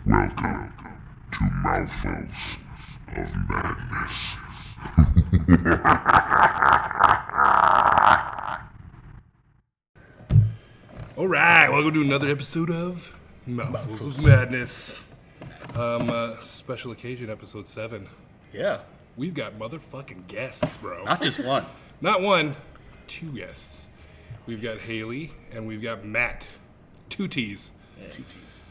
Welcome to Mouthfuls of Madness. All right, welcome to another episode of Mouthfuls of Madness. Special occasion, episode 7. Yeah, We've got motherfucking guests, bro. not just one. Not one, 2 guests. We've got Haley and we've got Matt. 2 T's. Yeah. Two T's.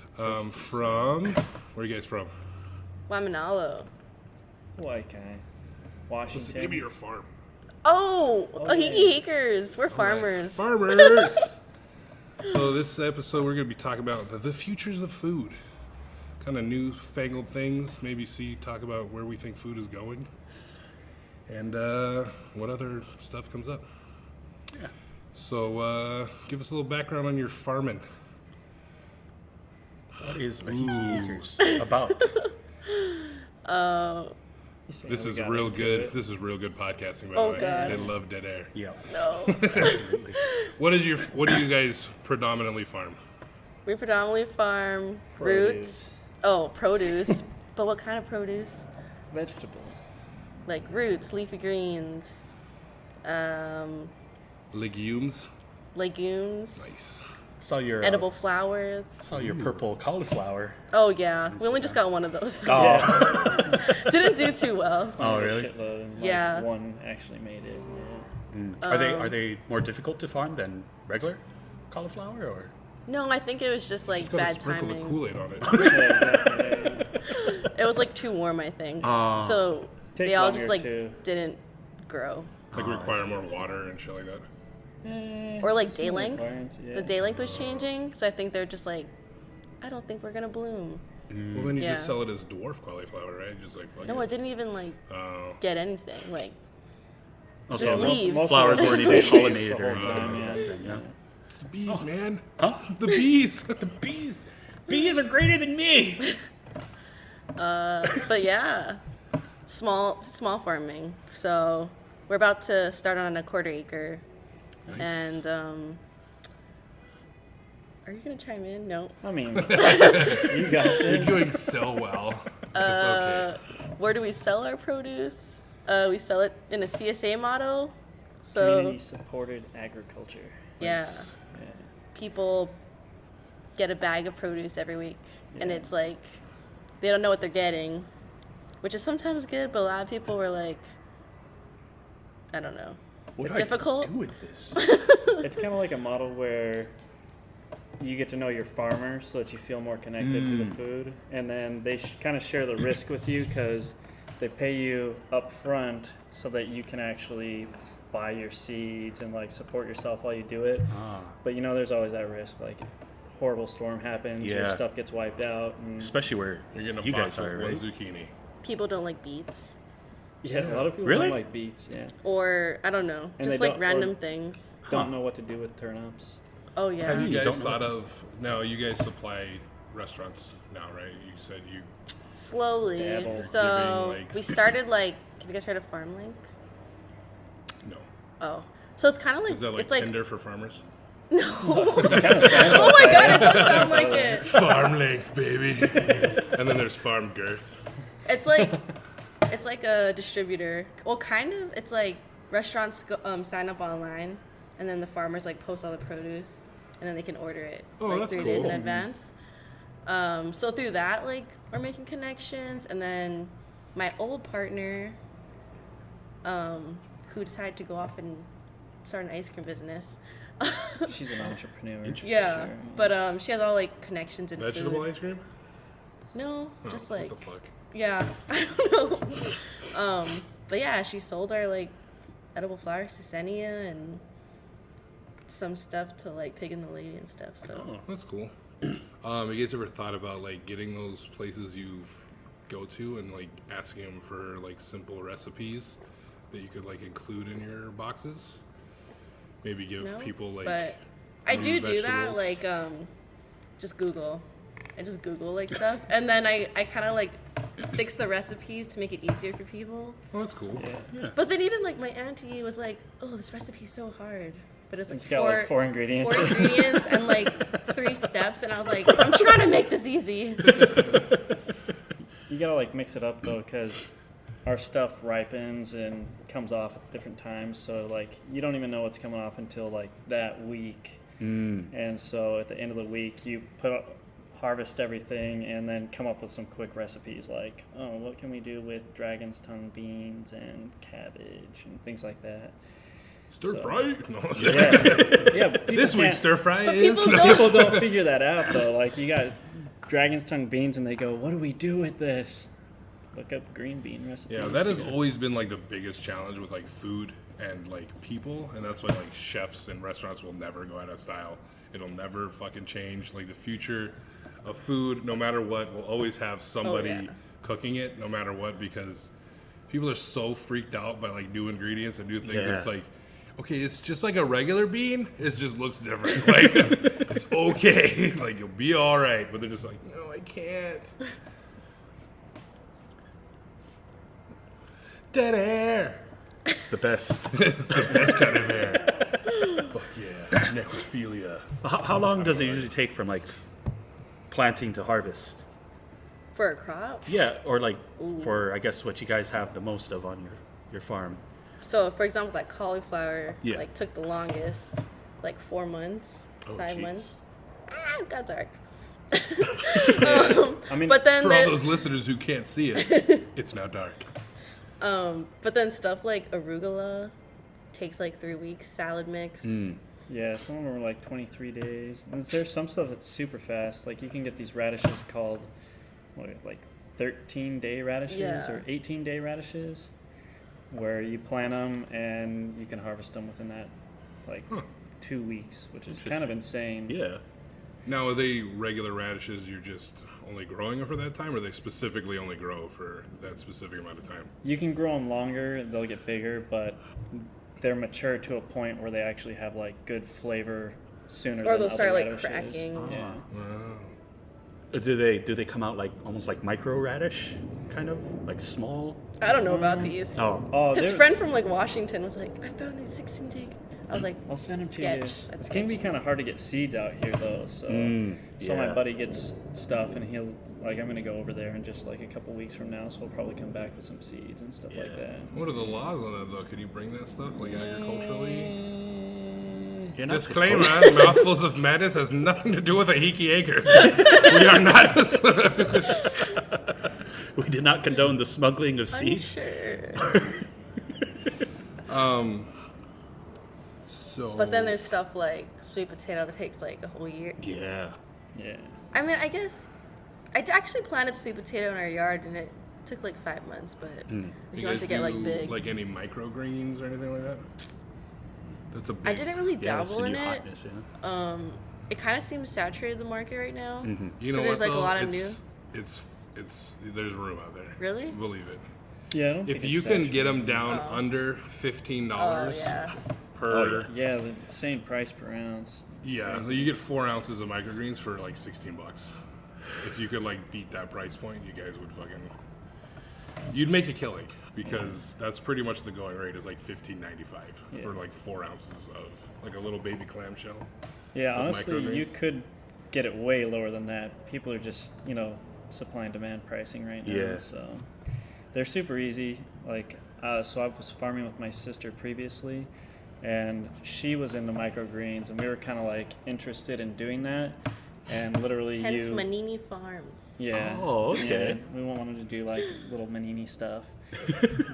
From, where are you guys from? Wamanalo. Waikai, Washington. Give me your farm. Oh, Oh, Ohiki Hakers. We're farmers. Farmers! So this episode we're going to be talking about the futures of food. Kind of newfangled things. Maybe talk about where we think food is going. And what other stuff comes up. Yeah. So give us a little background on your farming. What is Ohiki Acres about? This is real good. This is real good podcasting, by the way. God. They love dead air. Yeah, No. absolutely. What do you guys predominantly farm? We predominantly farm Produce. roots. Oh, produce. But what kind of produce? Vegetables. Like roots, leafy greens, Legumes. legumes, Nice. Saw your edible flowers. saw your purple cauliflower. Oh, yeah. We only just got one of those. Oh, Didn't do too well. Oh, A really? shitload, and like Yeah. one actually made it. Yeah. Are they more difficult to farm than regular cauliflower, or? No, I think it was just like Gotta bad sprinkle the timing. Kool-Aid on it. It was like too warm, I think. Oh. So Take they all longer, just like too. didn't grow. Like require more water and shit like that. Or like Some day length. requirements, yeah. The day length was changing, so I think they're just like, I don't think we're gonna bloom. Well, then you just Yeah. sell it as dwarf cauliflower, right? Just like fuck No, it. it didn't even like Oh. get anything. Like Oh, Just leaves. Most flowers of weren't them even the pollinated or whole anything. time, yeah. Yeah. The bees, man. Huh? The bees. The bees. Bees are greater than me. but yeah. Small farming. So we're about to start on a 1/4 acre. Nice. And are you gonna chime in? No. I mean, you got You're this. doing so well. It's okay. Where do we sell our produce? We sell it in a CSA model. So Community supported agriculture. yeah. Yeah. People get a bag of produce every week, and Yeah. it's like they don't know what they're getting, which is sometimes good, but a lot of people were like, I don't know. What It's do I difficult. do with this? It's kind of like a model where you get to know your farmer so that you feel more connected to the food, and then they kind of share the risk with you because they pay you up front so that you can actually buy your seeds and like support yourself while you do it. But you know, there's always that risk, like horrible storm happens, your Yeah. stuff gets wiped out, and Especially where You're getting a you box guys are, of one right? zucchini. People don't like beets, yeah, a lot of people Really? don't like beets. Yeah, or I don't know, And just they like don't- random or- things. don't know what to do with turnips. Oh yeah. Have you guys don't know. thought of, now you guys supply restaurants now, right? You said you, Slowly. Dabble. So Giving, like- we started like. Have you guys heard of FarmLink? no. Oh, so it's kind of like Is that like it's like Tinder for farmers? oh my god, it does sound like it. Farm length, baby. And then there's farm girth. It's like a distributor. Well, kind of. It's like restaurants sign up online, and then the farmers like post all the produce, and then they can order it Oh, like that's 3 days in cool. advance. So through that, like we're making connections, and then my old partner, who decided to go off and start an ice cream business. She's an entrepreneur. Yeah, Sure. but she has all like connections in Vegetable food. ice cream? No, Oh, just like what the fuck? yeah, I don't know. But yeah, she sold our like edible flowers to Senia and some stuff to like Pig and the Lady and stuff. So Oh, that's cool. You guys ever thought about like getting those places you go to and like asking them for like simple recipes that you could like include in your boxes? Maybe give no, people like. but I do vegetables. that like just Google. I just Google like stuff, and then I kind of like fix the recipes to make it easier for people. Oh, that's cool. Yeah. Yeah. But then even like my auntie was like, "Oh, this recipe's so hard." but it's like It's got like 4 ingredients. 4 ingredients and like 3 steps, and I was like, I'm trying to make this easy. You gotta like mix it up though, because our stuff ripens and comes off at different times. So like you don't even know what's coming off until like that week. And so at the end of the week, you harvest everything and then come up with some quick recipes like, oh, what can we do with dragon's tongue beans and cabbage and things like that. Stir fry? No. Yeah. This week's stir fry But is. People don't figure that out though. Like you got dragon's tongue beans and they go, what do we do with this? Look up green bean recipes. Yeah, that has always been like the biggest challenge with like food and like people, and that's why like chefs and restaurants will never go out of style. It'll never fucking change. Like the future of food, no matter what, will always have somebody cooking it, no matter what, because people are so freaked out by like new ingredients and new things. Yeah. It's like, okay, it's just like a regular bean. It just looks different. Like it's okay. Like you'll be all right, but they're just like, no, I can't. Dead air. It's the best. It's the best kind of air. Fuck yeah. Necrophilia. How long does it usually take from like planting to harvest? For a crop? Yeah, or like for I guess what you guys have the most of on your farm. So, for example, that cauliflower Yeah. like took the longest, like 4 months, Oh, 5 jeez. months. It got dark. I mean, But then For all there- those listeners who can't see it, it's now dark. but then stuff like arugula takes like 3 weeks. Salad mix. yeah, some of them are like 23 days. And there's some stuff that's super fast. Like you can get these radishes called like 13-day radishes Yeah. or 18-day radishes, where you plant them and you can harvest them within that like 2 weeks, which is kind of insane. Yeah. Now, are they regular radishes you're just only growing them for that time, or they specifically only grow for that specific amount of time? You can grow them longer, they'll get bigger, but they're mature to a point where they actually have like good flavor sooner Or than they'll other start like radishes. cracking. Yeah. Do they come out like almost like micro radish, kind of like small? I don't know about these. Oh, His they're- friend from like Washington was like, I found these 16-day. I was like, I'll send them to Sketch. you. That's It's gonna be sketch. kind of hard to get seeds out here though. So, my yeah. buddy gets stuff, and he'll like I'm gonna go over there in just like a couple weeks from now. So we'll probably come back with some seeds and stuff like that. What are the laws on that, though? Can you bring that stuff, like agriculturally? You're not Disclaimer, supposed- Mouthfuls of Madness has nothing to do with Ahiki Acres. We are not... We did not condone the smuggling of I'm seeds. sure. So... But then there's stuff like sweet potato that takes like a whole year. Yeah. Yeah. I mean, I guess I actually planted sweet potato in our yard and it took like 5 months. But if you want to get like big, like any microgreens or anything like that? That's a big... I didn't really Yeah, that's the dabble in new it. hotness, yeah. It kind of seems saturated the market right now. You know But there's what, like a though? lot of It's there's room out there. Really? Believe it. Yeah. I don't If think you it's can saturated. get them down under $15 Oh yeah. per... Yeah, the same price per ounce. Yeah, so you get 4 ounces of microgreens for like $16. If you could like beat that price point, you guys would fucking... You'd make a killing, because that's pretty much the going rate is like $15.95 for like 4 ounces of like a little baby clamshell. Yeah, With honestly, you microgreens? could get it way lower than that. People are just, supply and demand pricing right now. Yeah. So they're super easy. Like, so I was farming with my sister previously, and she was into microgreens, and we were kind of like interested in doing that. And literally, Hence Manini Farms. yeah. Oh, okay. Yeah, we wanted to do like little manini stuff.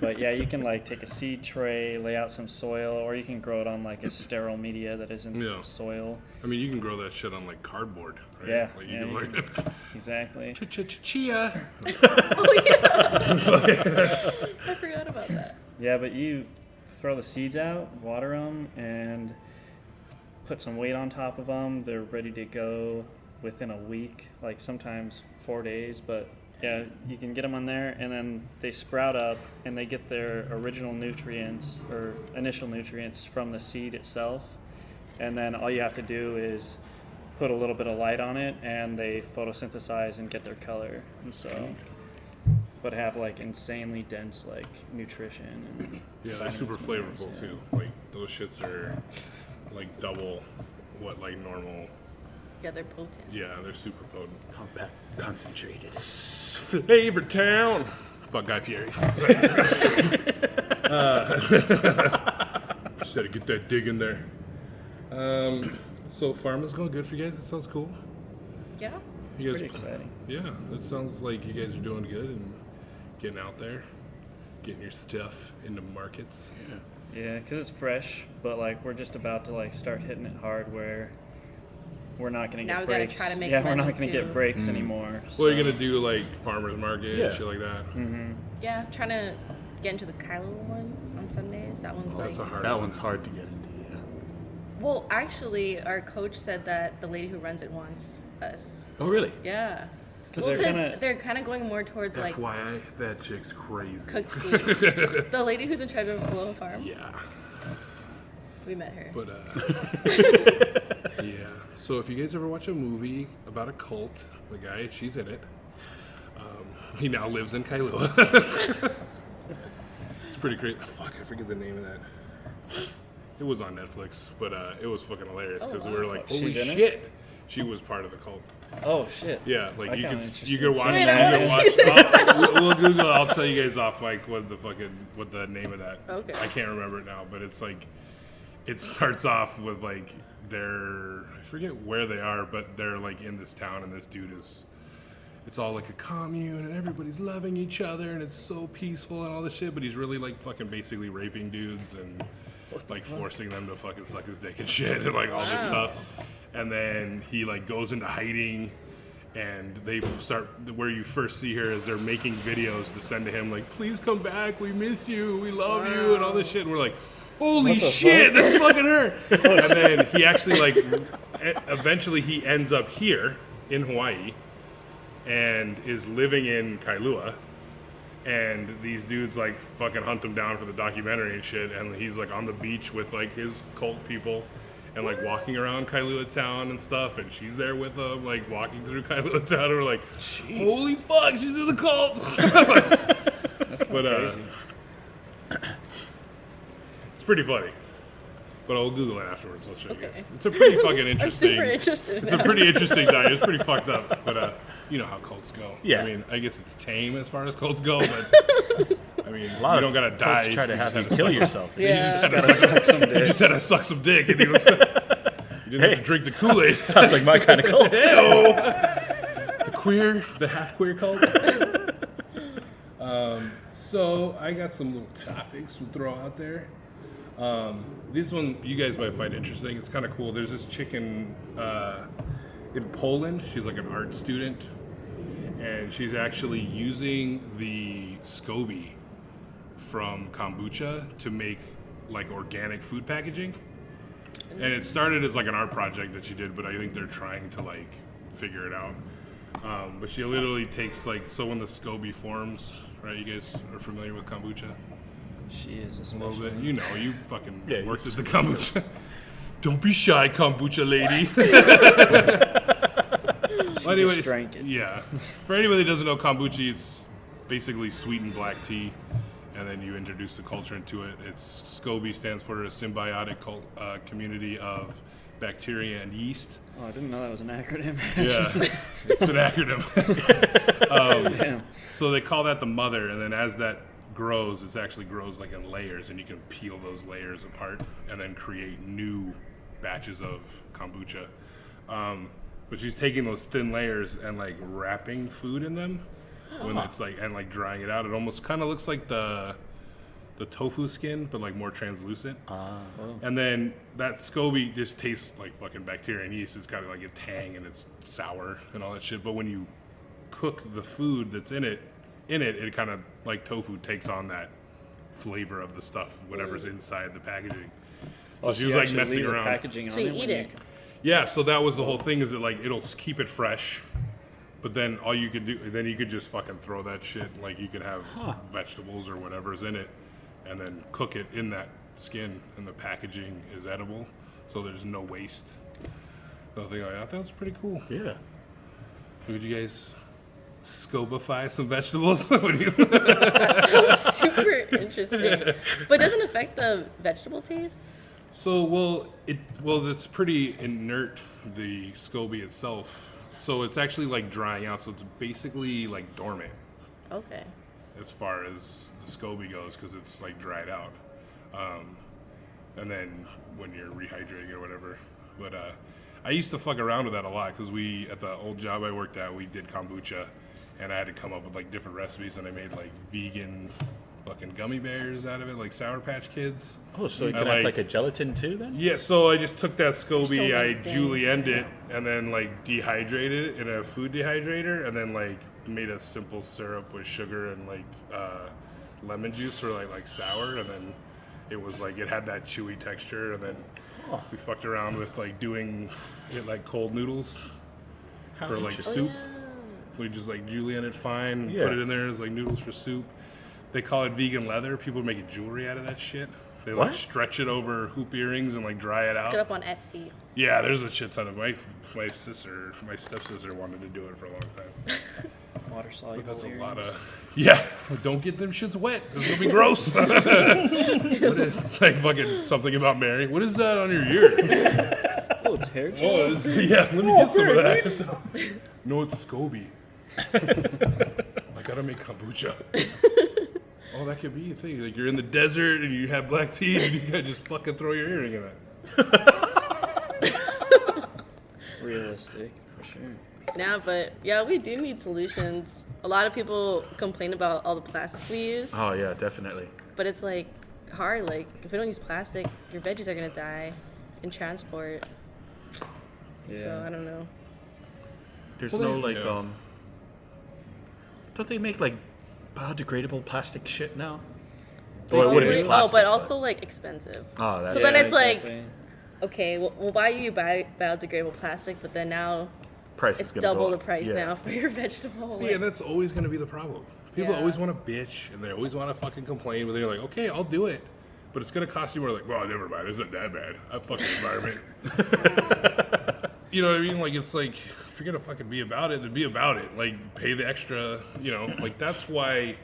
But yeah, you can like take a seed tray, lay out some soil, or you can grow it on like a sterile media that isn't Yeah. soil. I mean, you can grow that shit on like cardboard, right? Yeah, Like, yeah, you you can like... Exactly. Chia. Oh yeah. I forgot about that. Yeah, but you throw the seeds out, water them, and put some weight on top of them. They're ready to go within a week, like sometimes 4 days. But yeah, you can get them on there, and then they sprout up, and they get their original nutrients or initial nutrients from the seed itself. And then all you have to do is put a little bit of light on it, and they photosynthesize and get their color. And so, but have like insanely dense like nutrition. And Yeah, they're super vitamins, minerals, flavorful yeah. too. Like those shits are like double what like normal. Yeah, they're potent. Yeah, they're super potent. Compact, concentrated. Flavor Town. Fuck Guy Fieri. Just had to get that dig in there. So farming's going good for you guys. That sounds cool. Yeah. It's You pretty guys, exciting. yeah, that sounds like you guys are doing good and getting out there, getting your stuff into markets. Yeah, because it's fresh, but like we're just about to like start hitting it hard where we're not gonna Now get we gotta breaks. try to make yeah, we're money, not gonna too. get breaks anymore. Well, you're so- gonna do like farmers market Yeah. and shit like that. Yeah, trying to get into the Kylo one on Sundays. That one's Oh, like. that's a hard That one. one's hard to get into. Yeah. Well, actually, our coach said that the lady who runs it wants us. Oh, really? Yeah. 'Cause Well, they're they're kind of going more towards like FYI, that chick's crazy. cooked food. The lady who's in charge of Aloha Farm. Yeah, We met her. but yeah. So if you guys ever watch a movie about a cult, the guy, she's in it. He now lives in Kailua. It's pretty crazy. Fuck, I forget the name of that. It was on Netflix, but it was fucking hilarious because we were like, Oh, holy she's in it? shit. She was part of the cult. Oh shit. Yeah, like I you kinda could interested watch. in You seeing that. can watch. We'll Google. I'll tell you guys off mic what the name of that. Okay. I can't remember it now, but it's like it starts off with like I forget where they are, but they're like in this town, and this dude is. It's all like a commune, and everybody's loving each other, and it's so peaceful and all this shit. But he's really like fucking basically raping dudes and like forcing them to fucking suck his dick and shit and like all this stuff. And then he like goes into hiding, and they start where you first see her is they're making videos to send to him like, please come back, we miss you, we love you, and all this shit. And we're like, holy shit, that's fucking her. And then he actually like eventually he ends up here in Hawaii and is living in Kailua. And these dudes like fucking hunt him down for the documentary and shit. And he's like on the beach with like his cult people and like walking around Kailua town and stuff. And she's there with them, like walking through Kailua town. And we're like, holy fuck, she's in the cult. That's kind But, of crazy. It's pretty funny. But I'll Google it afterwards. I'll show you guys. Okay. It's a pretty fucking I'm interesting. super interested. It's a pretty interesting diet. It's pretty fucked up. But you know how cults go. Yeah. I mean, I guess it's tame as far as cults go, but I mean, A lot you of don't gotta cults die. try to You have you just had kill yourself. Yeah. You just had to suck some dick, and he was. You didn't have to drink the Kool-Aid. Sounds like my kind of cult. The half queer cult. So I got some little topics to throw out there. This one you guys might find interesting. It's kind of cool. There's this chick in Poland. She's like an art student, and she's actually using the SCOBY from kombucha to make like organic food packaging. And it started as like an art project that she did, but I think they're trying to like figure it out. But she literally takes like, so when the SCOBY forms, right? You guys are familiar with kombucha? She is A little bit. especially. You know, you fucking Yeah, worked you at the kombucha. Don't be shy, kombucha lady. Well, anyways, just drank it. yeah. For anybody that doesn't know kombucha, it's basically sweetened black tea, and then you introduce the culture into it. It's SCOBY stands for a symbiotic community of bacteria and yeast. Oh, I didn't know that was an acronym. Yeah, it's an acronym. Damn. So they call that the mother, and then as that grows, it actually grows like in layers, and you can peel those layers apart and then create new batches of kombucha. But she's taking those thin layers and like wrapping food in them when it's like, and like drying it out. It almost kind of looks like the tofu skin, but like more translucent. And then that SCOBY just tastes like fucking bacteria and yeast. It's got like a tang and it's sour and all that shit. But when you cook the food that's in it kind of like tofu takes on that flavor of the stuff, whatever's inside the packaging. So she was like messing leave the around. packaging So on you it eat when it. Yeah, so that was the whole thing, is that like it'll keep it fresh, but then all you could do, then you could just fucking throw that shit, like you could have vegetables or whatever's in it, and then cook it in that skin, and the packaging is edible, so there's no waste. So I think, oh, yeah, that was pretty cool. Yeah. Would you guys scobify some vegetables? What do you? That sounds super interesting. But it doesn't affect the vegetable taste? So, it's pretty inert, the SCOBY itself. So it's actually like drying out. So it's basically like dormant Okay. as far as the SCOBY goes because it's like dried out. And then when you're rehydrating or whatever. But I used to fuck around with that a lot because at the old job I worked at, we did kombucha. And I had to come up with like different recipes, and I made like vegan fucking gummy bears out of it, like Sour Patch Kids. Oh, so you I could have like a gelatin too then? Yeah, so I just took that SCOBY, So many I things. julienned it, and then like dehydrated it in a food dehydrator, and then like made a simple syrup with sugar and like lemon juice or like sour, and then it was like it had that chewy texture, and then we fucked around with like doing it like cold noodles for like interesting. soup. We just like julienne it fine, Yeah. put it in there as like noodles for soup. They call it vegan leather. People are making jewelry out of that shit. They like What? stretch it over hoop earrings and like dry it out. Get up on Etsy. Yeah, there's a shit ton of my stepsister wanted to do it for a long time. Water soluble. But that's a earrings. lot of don't get them shits wet. It's gonna be gross. It's like fucking something about Mary. What is that on your ear? Oh, it's hair gel. Oh, yeah, let me get some of that. No, it's SCOBY. I gotta make kombucha. Oh, that could be a thing. Like you're in the desert and you have black tea and you gotta just fucking throw your earring in it. Realistic, for sure. Yeah, but yeah, we do need solutions. A lot of people complain about all the plastic we use, Oh yeah, definitely. but it's like hard. Like if we don't use plastic, your veggies are gonna die in transport. Yeah. So I don't know. There's Well, no they- like yeah. don't they make like biodegradable plastic shit now? They Or it do. wouldn't be Oh, plastic, but also like expensive. oh, that's So then it's like- exactly. Okay, we'll buy you biodegradable plastic, but then now price it's is gonna double go the up. price Yeah. now for your vegetable. See, and that's always going to be the problem. People Yeah. always want to bitch and they always want to fucking complain, but they're like, okay, I'll do it. But it's going to cost you more. Like, well, never mind. It's not that bad. I fuck the environment. You know what I mean? Like, it's like, if you're going to fucking be about it, then be about it. Like, pay the extra, you know? Like, that's why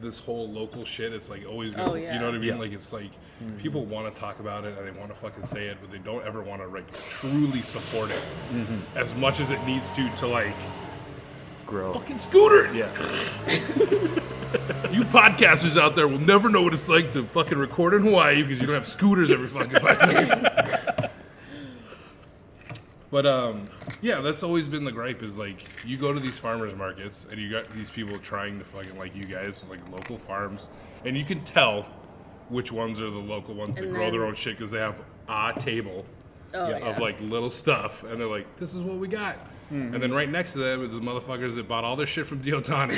this whole local shit, it's like always going to, Oh, yeah. you know what I mean? Yeah. Like, it's like, people want to talk about it and they want to fucking say it, but they don't ever want to, like, truly support it as much as it needs to, like, Grow. fucking scooters. Yeah. You podcasters out there will never know what it's like to fucking record in Hawaii because you don't have scooters every fucking 5 minutes. But yeah, that's always been the gripe is like you go to these farmers markets and you got these people trying to fucking like you guys like local farms, and you can tell which ones are the local ones that And grow their then- own shit because they have a table Oh, yeah. of like little stuff, and they're like, "This is what we got." And then right next to them is the motherfuckers that bought all their shit from Diotani,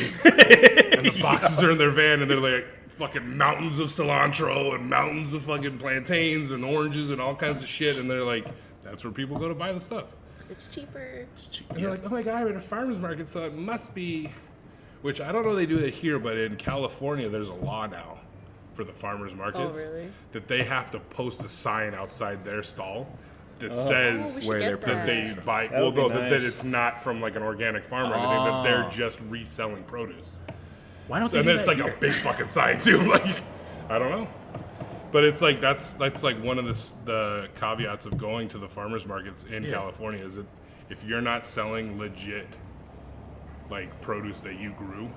and the boxes are in their van, and they're like fucking mountains of cilantro and mountains of fucking plantains and oranges and all kinds of shit, and they're like, "That's where people go to buy the stuff." It's cheaper. And they're like, "Oh my god, I'm at a farmer's market, so it must be." Which I don't know they do that here, but in California, there's a law now for the farmers markets really? that they have to post a sign outside their stall that Oh, says we should where get they're that that. they buy. That Well, would be no, that nice. it's not from like an organic farmer or anything. That they're just reselling produce. Why don't they And do then it's that like here? a big fucking sign too. Like, I don't know. But it's like that's like one of the caveats of going to the farmers markets in California is that if you're not selling legit like produce that you grew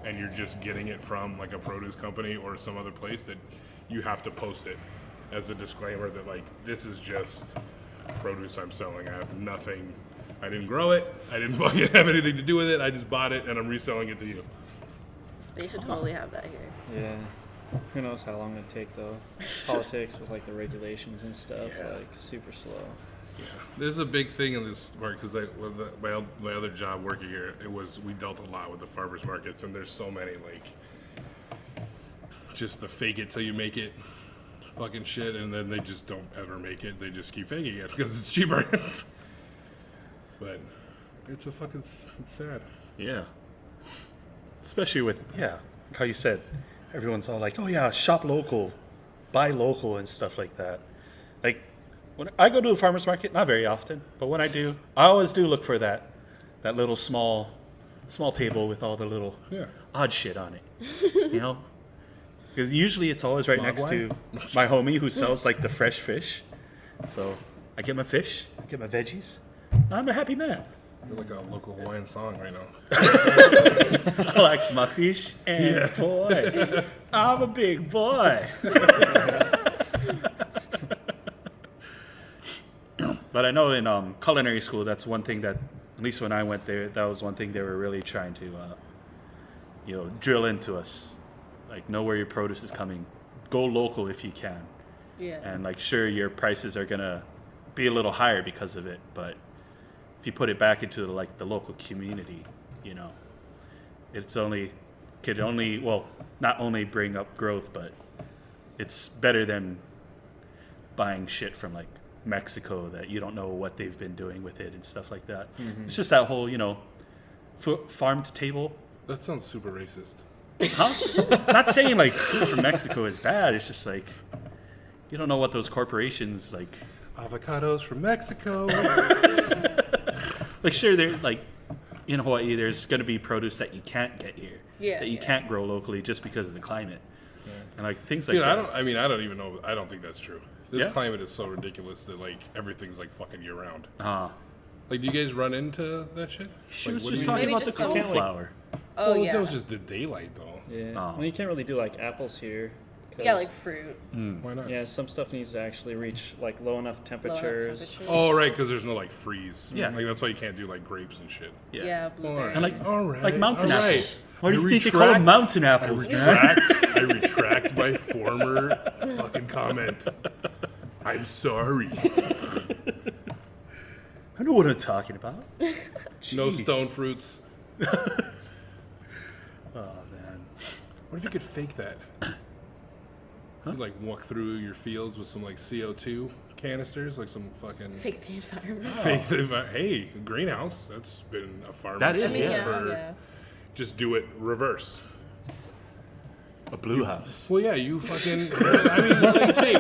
and you're just getting it from like a produce company or some other place, that you have to post it as a disclaimer that like this is just produce I'm selling. I have nothing. I didn't grow it. I didn't fucking have anything to do with it. I just bought it and I'm reselling it to you. They should totally have that here. Yeah. Who knows how long it'd take though? Politics with like the regulations and stuff, Yeah. like super slow. There's a big thing in this market because my other job working here, we dealt a lot with the farmers markets, and there's so many like just the fake it till you make it fucking shit, and then they just don't ever make it. They just keep faking it because it's cheaper. But it's it's sad. Yeah. Especially with how you said, everyone's all like, "Oh yeah, shop local, buy local," and stuff like that. Like when I go to a farmer's market, not very often, but when I do, I always do look for that little small table with all the little Yeah. odd shit on it. You know, because usually it's always right next to Mogwai? my homie who sells like the fresh fish. So I get my fish, I get my veggies. I'm a happy man. You're like a local Hawaiian song right now. I like my fish and boy, I'm a big boy. But I know in culinary school, that's one thing that, at least when I went there, that was one thing they were really trying to, drill into us. Like, know where your produce is coming. Go local if you can. Yeah. And, like, sure, your prices are going to be a little higher because of it. But if you put it back into, like, the local community, not only bring up growth, but it's better than buying shit from, like, Mexico that you don't know what they've been doing with it and stuff like that. Mm-hmm. It's just that whole, farm to table. That sounds super racist. Huh? Not saying like food from Mexico is bad. It's just like you don't know what those corporations like. Avocados from Mexico. Like sure, they're like in Hawaii. There's going to be produce that you can't get here. Yeah. That you can't grow locally just because of the climate. Yeah. And like things like Dude, that. I don't even know. I don't think that's true. This Yeah? climate is so ridiculous that like everything's like fucking year round. Like do you guys run into that shit? she Like, was what just do you talking mean? about the Maybe just cauliflower. Oh, Well, yeah. that was just the daylight though. Yeah. Oh. Well, you can't really do like apples here. 'cause- Yeah, like fruit. Why not? Yeah, some stuff needs to actually reach like low enough temperatures. Oh, right, because there's no like freeze. Yeah. Like that's why you can't do like grapes and shit. Yeah, blueberry. And like All right, like mountain all right. apples. Why do I you think they call them retract- mountain I apples, man? retract my former fucking comment. I'm sorry. I know what I'm talking about. No Jeez. stone fruits. Oh man. What if you could fake that? You like walk through your fields with some like CO2 canisters, like some fucking Fake the environment. fake. Hey, greenhouse. That's been a farm. That is, I mean, yeah. yeah. Just do it reverse. A blue house. Well, yeah, you fucking. I mean,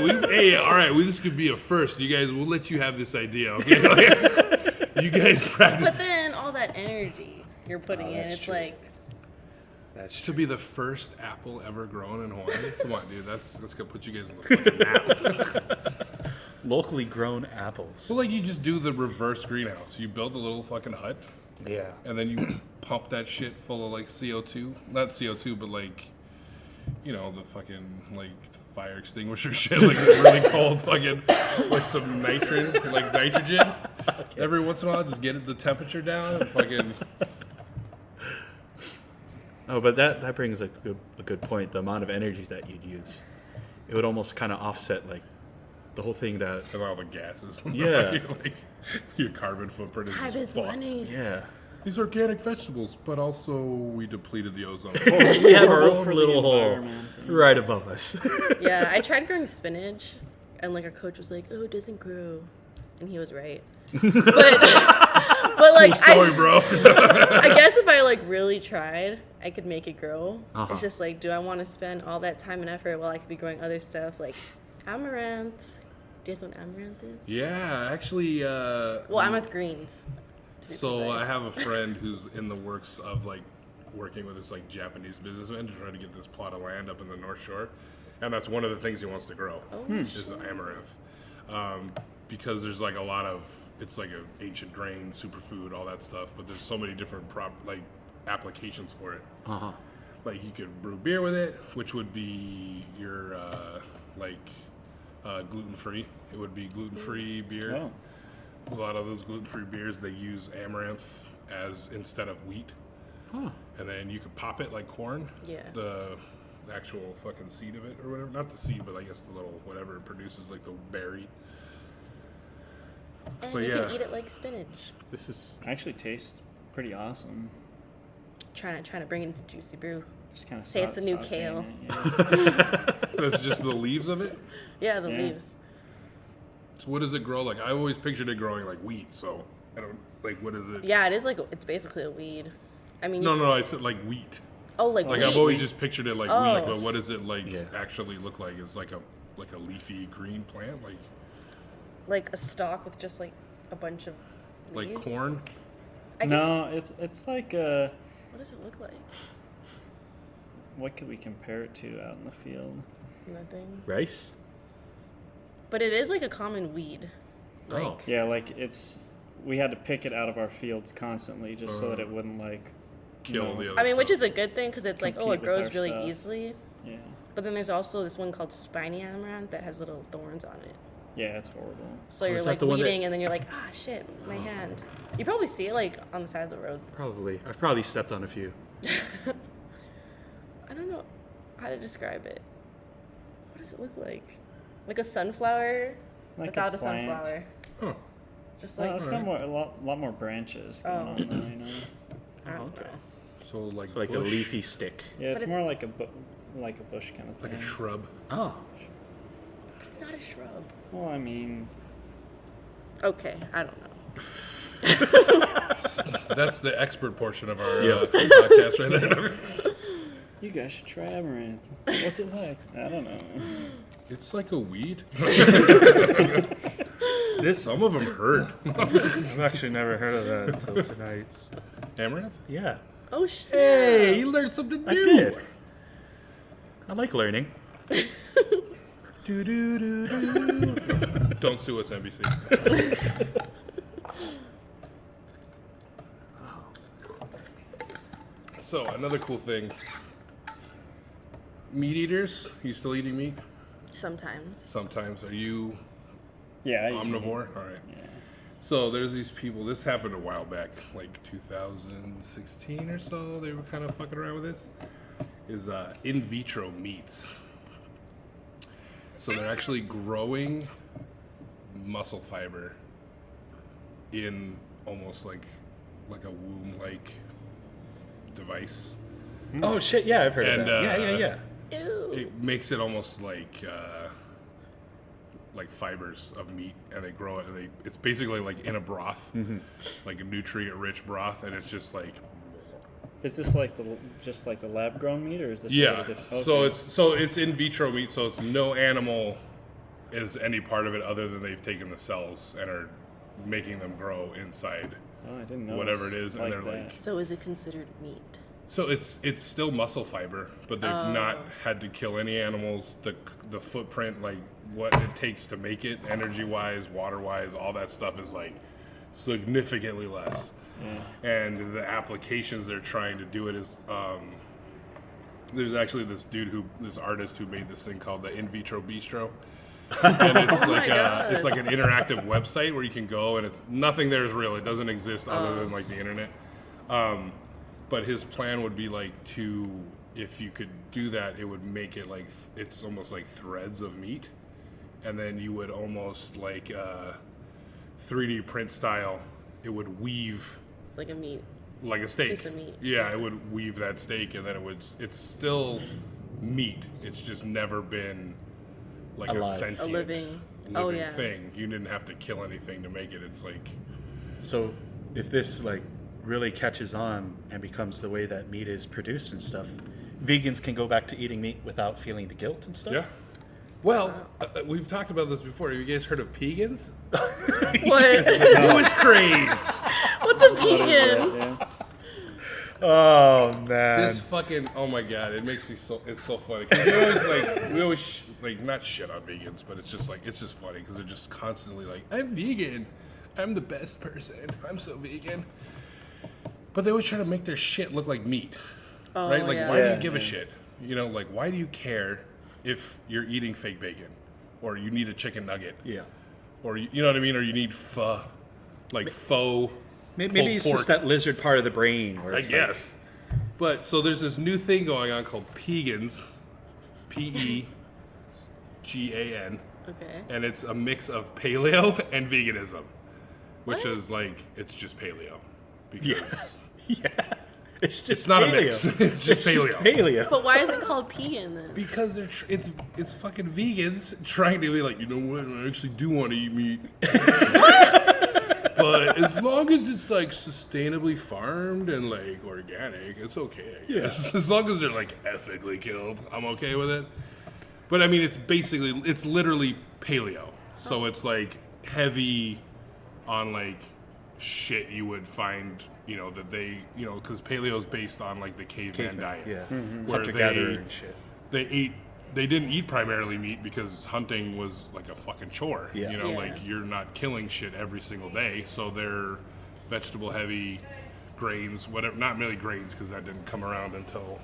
like, hey, all right, this could be a first. You guys, we'll let you have this idea, okay? Like, you guys But practice then all that energy you're putting in, that's it's true. like, That's to be the first apple ever grown in Hawaii. Come on, dude, that's gonna put you guys in the fucking map. locally grown apples. Well, like you just do the reverse greenhouse. You build a little fucking hut, Yeah. and then you pump that shit full of like CO2. Not CO2, but like. The fucking, like, fire extinguisher shit, like, really cold fucking, like, some nitrogen. Okay. Every once in a while, just get the temperature down and fucking... Oh, but that brings a good point. The amount of energy that you'd use, it would almost kind of offset, like, the whole thing that... And all the gases. Yeah. Like, your carbon footprint is time just is fucked. money. Yeah. These organic vegetables, but also we depleted the ozone. We have our All own for the little hole environment. right above us. Yeah, I tried growing spinach, and like our coach was like, "Oh, it doesn't grow," and he was right. But like, Sorry, bro. I guess if I like really tried, I could make it grow. Uh-huh. It's just like, do I want to spend all that time and effort while I could be growing other stuff like amaranth? Do you guys know what amaranth is? Yeah, actually... Well, amaranth greens. to be So precise. I have a friend who's in the works of like working with this like Japanese businessman to try to get this plot of land up in the North Shore, and that's one of the things he wants to grow is amaranth, because there's like a lot of it's like an ancient grain, superfood, all that stuff. But there's so many different applications for it. Uh-huh. Like you could brew beer with it, which would be your gluten free. It would be gluten free beer. Oh. A lot of those gluten-free beers, they use amaranth as instead of wheat. Huh. And then you could pop it like corn. Yeah. The actual fucking seed of it or whatever. Not the seed, but I guess the little whatever it produces, like the berry. And but you yeah. can eat it like spinach. This is Actually tastes pretty awesome. Trying to bring it into Juicy Brew. Just kind of Say it's the new kale. That's just the leaves of it. Yeah, the Yeah. leaves. So what does it grow like? I always pictured it growing like wheat. So I don't like what is it? Yeah, it is like it's basically a weed. I mean, No, I said like wheat. Oh, like Like wheat. I've always just pictured it like Oh. wheat, but what does it like Yeah. actually look like? It's like a leafy green plant, like a stalk with just like a bunch of like leaves. corn. I guess, No, it's like what does it look like? what could we compare it to out in the field? Nothing. rice. But it is like a common weed. Like, Oh. Yeah, like we had to pick it out of our fields constantly just so that it wouldn't like Kill the other I mean, which stuff. is a good thing because it's like, oh, it Compete with grows our really stuff. easily. Yeah. But then there's also this one called spiny amaranth that has little thorns on it. Yeah, it's horrible. So you're is that like the one that- weeding, and then you're like, ah, shit, my hand. You probably see it like on the side of the road. Probably. I've probably stepped on a few. I don't know how to describe it. What does it look like? Like a sunflower Like without a plant. sunflower. Huh. Just Well, like it's got a lot more branches going on though, you know? I don't Okay. know. So like, It's like a bush, leafy stick. Yeah, it's But it- more like a bush kind of thing. like a shrub. Oh. But it's not a shrub. Well, I mean, Okay, I don't know. That's the expert portion of our podcast right there. you guys should try amaranth. What's it like? I don't know. It's like a weed. This Some of them hurt. I've actually never heard of that until tonight. Amaranth? Yeah. Oh, shit. Hey, you learned something new. I did. I like learning. Do, do, do, do. Don't sue us, NBC. So, another cool thing. Meat eaters? You still eating meat? Sometimes. Sometimes. Are you Yeah. I eat omnivore? All right. meat. Yeah. So there's these people. This happened a while back, like 2016 or so. They were kind of fucking around with this. Is in vitro meats. So they're actually growing muscle fiber in almost like a womb-like device. Oh shit! Yeah, I've heard And, of that. Yeah. Ew. It makes it almost like fibers of meat, and they grow it. And it's basically like in a broth, like a nutrient-rich broth, and it's just like Is this like just like the lab grown meat, or is this? a yeah. little different? So Okay. it's in vitro meat, so it's no animal is any part of it other than they've taken the cells and are making them grow inside Oh, I didn't know. whatever was it is, and like they're that. like So is it considered meat? so it's still muscle fiber, but they've not had to kill any animals. The footprint, like what it takes to make it, energy wise, water wise, all that stuff is like significantly less. And the applications they're trying to do it is there's actually this artist who made this thing called the In Vitro Bistro. And it's my God. it's like an interactive website where you can go, and it's nothing there is real. It doesn't exist other than like the internet. But his plan would be like if you could do that, it would make it like it's almost like threads of meat, and then you would almost like 3D print style. It would weave Like a meat. like a steak. Piece of meat. Yeah, it would weave that steak, and then it's still meat. It's just never been like Alive. a sentient A living. Oh, yeah. thing. You didn't have to kill anything to make it. It's like So, if this like really catches on and becomes the way that meat is produced and stuff, vegans can go back to eating meat without feeling the guilt and stuff. yeah. Well, we've talked about this before. Have you guys heard of pegans? What? Who's craze? What's a vegan? Yeah. Oh man. This fucking oh my god! It makes me it's so funny because we always not shit on vegans, but it's just funny because they're just constantly like, I'm vegan, I'm the best person, I'm so vegan, but they always try to make their shit look like meat, right? Like yeah. why do Yeah, you give a yeah. shit? You know, like why do you care if you're eating fake bacon, or you need a chicken nugget, Yeah. or you know what I mean, or you need faux. Maybe pulled it's pork. just that lizard part of the brain. Where I it's guess. But so there's this new thing going on called pegans, Pegan, Okay. and it's a mix of paleo and veganism, which is like it's just paleo because Yeah. It's just it's not paleo. a mix. It's just paleo. paleo. But why is it called pegan then? Because it's fucking vegans trying to be like, you know what, I actually do want to eat meat. But as long as it's like sustainably farmed and like organic, it's okay. I guess. As long as they're like ethically killed, I'm okay with it. But I mean, it's literally paleo. So it's like heavy on like shit you would find, you know, that they, you know, because paleo is based on like the caveman diet. Yeah. Where Hunter gatherer they, and shit. they ate they didn't eat primarily meat because hunting was like a fucking chore. Yeah. You know, Yeah. like you're not killing shit every single day. So they're vegetable heavy, grains, whatever. Not really grains because that didn't come around until,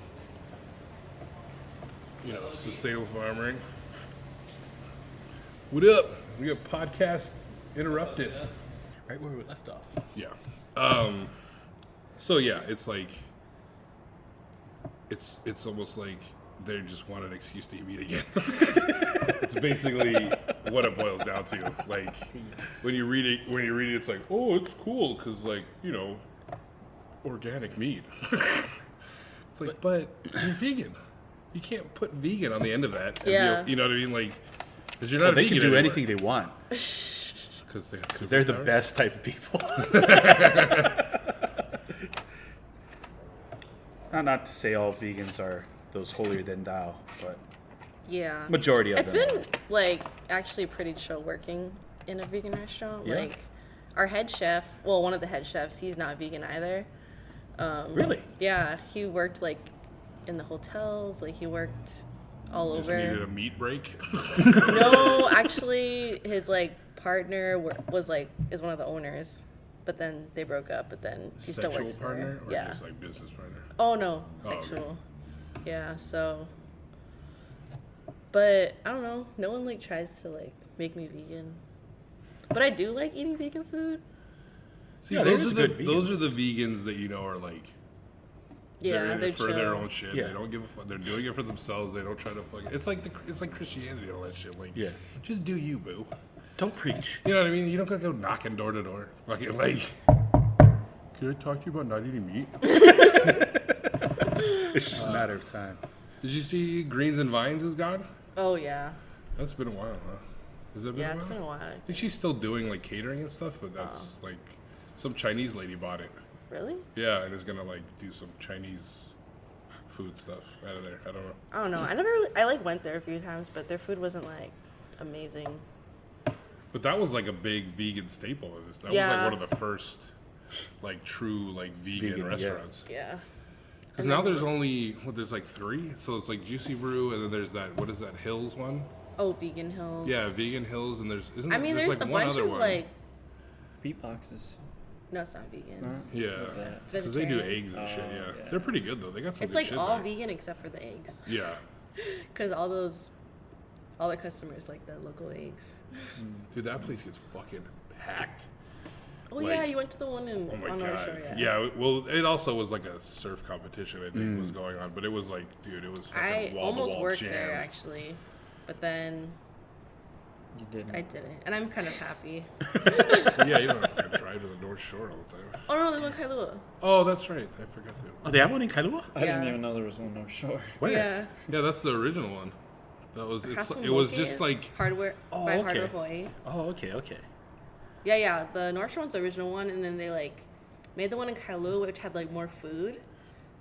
sustainable farming. What up? We got podcast interruptus. Right where we left off. Yeah. So yeah, it's like it's almost like they just want an excuse to eat meat again. It's basically what it boils down to. Like when you read it, it's like, oh, it's cool because organic meat. It's like, but you're vegan. You can't put vegan on the end of that. And Yeah. you know what I mean? Like, because you're not. They vegan can do anymore. anything they want. Because They're the best type of people. Not to say all vegans are those holier than thou, but Yeah. majority of It's them. been like actually pretty chill working in a vegan restaurant. Yeah? Like our head chef, well, one of the head chefs, he's not vegan either. Really? Yeah, he worked like in the hotels. Like he worked all Just over. needed a meat break. No, actually, his like partner is one of the owners, but then they broke up. But then he still Sexual works partner there. or Yeah. just like business partner? Oh no, Oh, okay. sexual. Yeah. So, but I don't know. No one like tries to like make me vegan, but I do like eating vegan food. See, Yeah, those there's are good the vegans. those are the vegans that are like Yeah, they're in they're it for chill. their own shit. Yeah. They don't give a fuck. They're doing it for themselves. They don't try to fucking. It's like Christianity and all that shit. Like, Yeah. just do you, boo. Don't preach. You know what I mean? You don't gotta go knocking door to door. Fucking like, can I talk to you about not eating meat? It's just a matter of time. Did you see Greens and Vines is gone? Oh yeah. That's been a while, huh? Has it been Yeah, a it's while? been a while. I think she's still doing like catering and stuff, but that's like some Chinese lady bought it. Really? Yeah, and is gonna like do some Chinese food stuff out of there. I don't know. I don't know. I like went there a few times, but their food wasn't like amazing. But that was like a big vegan staple. That was like Yeah. one of the first like true like vegan Vegan, yeah. restaurants. Yeah. Because now there's only there's like 3. So it's like Juicy Brew, and then there's that what is that Hills one? Oh, Vegan Hills. Yeah, Vegan Hills, and there's I mean, there's like a one bunch other of one. like. Beat boxes. No, it's not vegan. It's not. Yeah, What's that? It's because they do vegetarian. eggs and shit. Oh, Yeah. yeah. They're pretty good though. They got some It's good like shit all there. vegan except for the eggs, Yeah, because all the customers like the local eggs. dude, that place gets fucking packed. Oh Like- yeah, you went to the one in Oh my on North god. Shore. Yeah, well, it also was like a surf competition. I think was going on, but it was like, dude, it was I fucking wall to almost wall worked jammed. there actually, but then You didn't. I didn't, and I'm kind of happy. Yeah, you don't have to fucking drive to the North Shore all the time. Oh no, there's one Kailua. Oh, that's right. I forgot to. Oh, they have one in Kailua? I didn't Yeah. even know there was one North Shore. Where? Yeah, Yeah, that's the original one. That was Castle it was Moke just is like hardware Oh, by okay. Hardware Hawaii. Oh, okay. Yeah. The North Shore one's the original one, and then they like made the one in Kailua, which had like more food,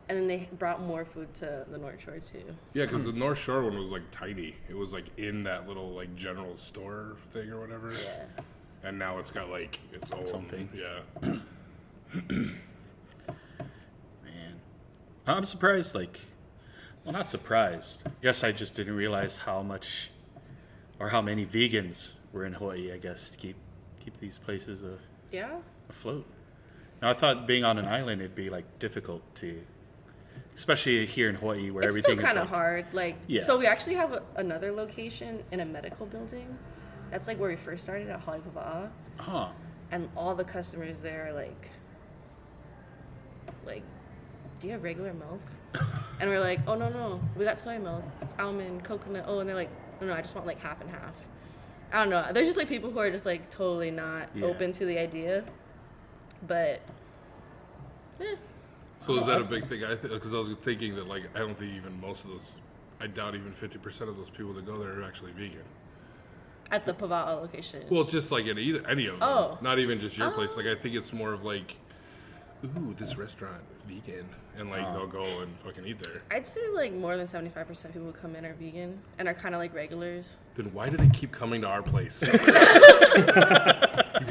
and then they brought more food to the North Shore too. yeah, because the North Shore one was like tiny. It was like in that little like general store thing or whatever. Yeah. And now it's got like its own Something. Yeah. Man. I'm surprised, well, not surprised. I guess I just didn't realize how much or how many vegans were in Hawaii, I guess, to keep these places Yeah. afloat. Now, I thought being on an island, it'd be like difficult to, especially here in Hawaii where It's everything still kind is of like, hard. Like, Yeah. so we actually have another location in a medical building. That's like where we first started at Halepapa'a, huh. and all the customers there are like, do you have regular milk? And we're like, oh no, we got soy milk, almond, coconut. Oh, and they're like, no, I just want like half and half. I don't know. There's just like people who are just like totally not Yeah. open to the idea, but. So is that a big thing? Because I was thinking that like I don't think even most of those, I doubt even 50% of those people that go there are actually vegan. At the Papa'a location. Well, just like in any of them. Oh. Not even just your place. Like I think it's more of like, ooh, this restaurant vegan, and like they'll go and fucking eat there. I'd say like more than 75% of people who come in are vegan and are kind of like regulars. Then why do they keep coming to our place? You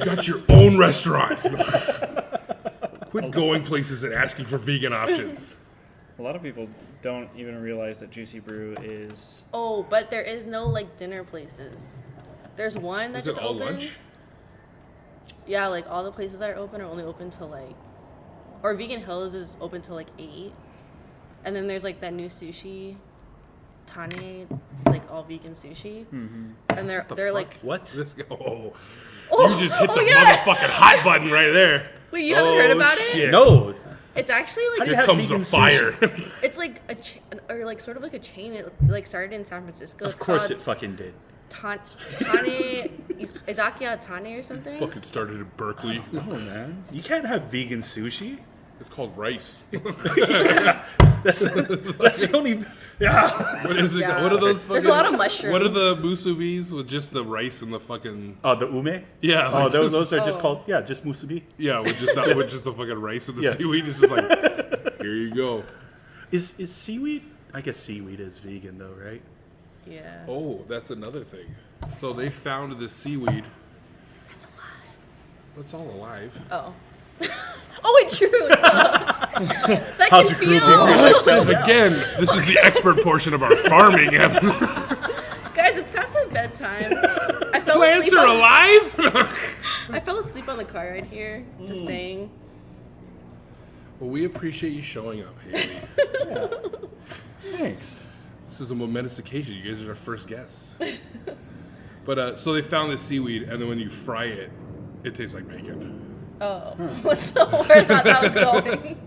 got your own restaurant. Quit going places and asking for vegan options. A lot of people don't even realize that Juicy Brew is. Oh, but there is no like dinner places. There's one that Is just it all opened. lunch? Yeah, like all the places that are open are only open till like, or Vegan Hills is open till like 8, and then there's like that new sushi, Tane. It's like all vegan sushi, and they're fuck? like, What? This guy, Oh, you just hit the yeah. motherfucking hot button right there. Wait, you haven't heard about it? Shit. No. It's actually like Here have comes the vegan fire. it's like or like sort of like a chain. It like started in San Francisco. Of course it fucking did. Tane Izakiya Tane or something. Fucking started in Berkeley. No, man. You can't have vegan sushi. It's called rice. That's the only. Yeah. What is it? Yeah. What are those? Fucking, There's a lot of mushrooms. What are the musubis with just the rice and the fucking? Oh, the ume? Yeah. Oh, like those are Oh. just called, just musubi. Yeah, with just that, with just the fucking rice and the Yeah. seaweed. It's just like, here you go. Is seaweed? I guess seaweed is vegan though, right? Yeah. Oh, that's another thing. So they found this seaweed. That's a lie. It's all alive. Oh. Oh wait, true. That How's can your feel. cruelty-free lifestyle? Again, this is the expert portion of our farming episode. Guys, it's past my bedtime. I fell Plants asleep. are On, alive. I fell asleep on the car ride here. Just saying. Well, we appreciate you showing up, Haley. Thanks. This is a momentous occasion. You guys are our first guests. But so they found this seaweed, and then when you fry it, it tastes like bacon. Oh, what's the where I thought that was going?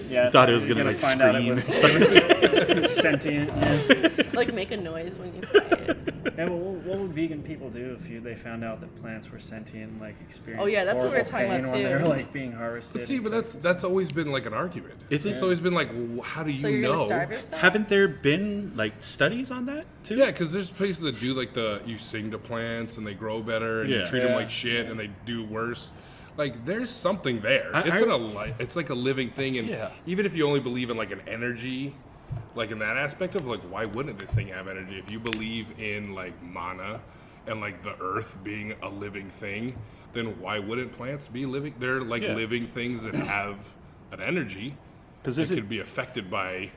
Yeah, Thought it was you're gonna, like, find out it scream. was sentient. Yeah. Like make a noise when you fry it. Yeah, well, what would vegan people do if they found out that plants were sentient, like experienced? Oh, yeah, that's what we were horrible talking pain about, when they too. were like being harvested. But see, but that's always been like an argument. Is it? It's always been like, well, how do you So you're know? gonna starve yourself? Haven't there been like studies on that too? Yeah, because there's places that do like you sing to plants and they grow better, and you Yeah. treat them Yeah. like shit and they do worse. Like there's something there. It's like a living thing, and Yeah. even if you only believe in like an energy, like in that aspect of like, why wouldn't this thing have energy? If you believe in like mana and like the earth being a living thing, then why wouldn't plants be living? They're like Yeah. living things that have an energy. Because It is it? could be affected by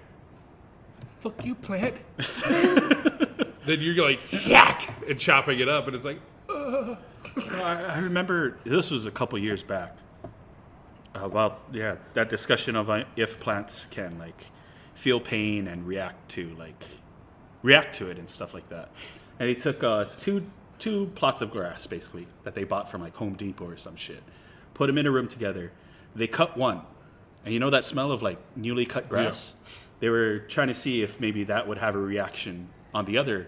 fuck you, plant. Then you're like yak and chopping it up, and it's like I remember this was a couple years back. About that discussion of if plants can like feel pain and react to it and stuff like that. And they took two plots of grass basically that they bought from like Home Depot or some shit, put them in a room together. They cut one, and you know that smell of like newly cut grass. Yeah. They were trying to see if maybe that would have a reaction on the other.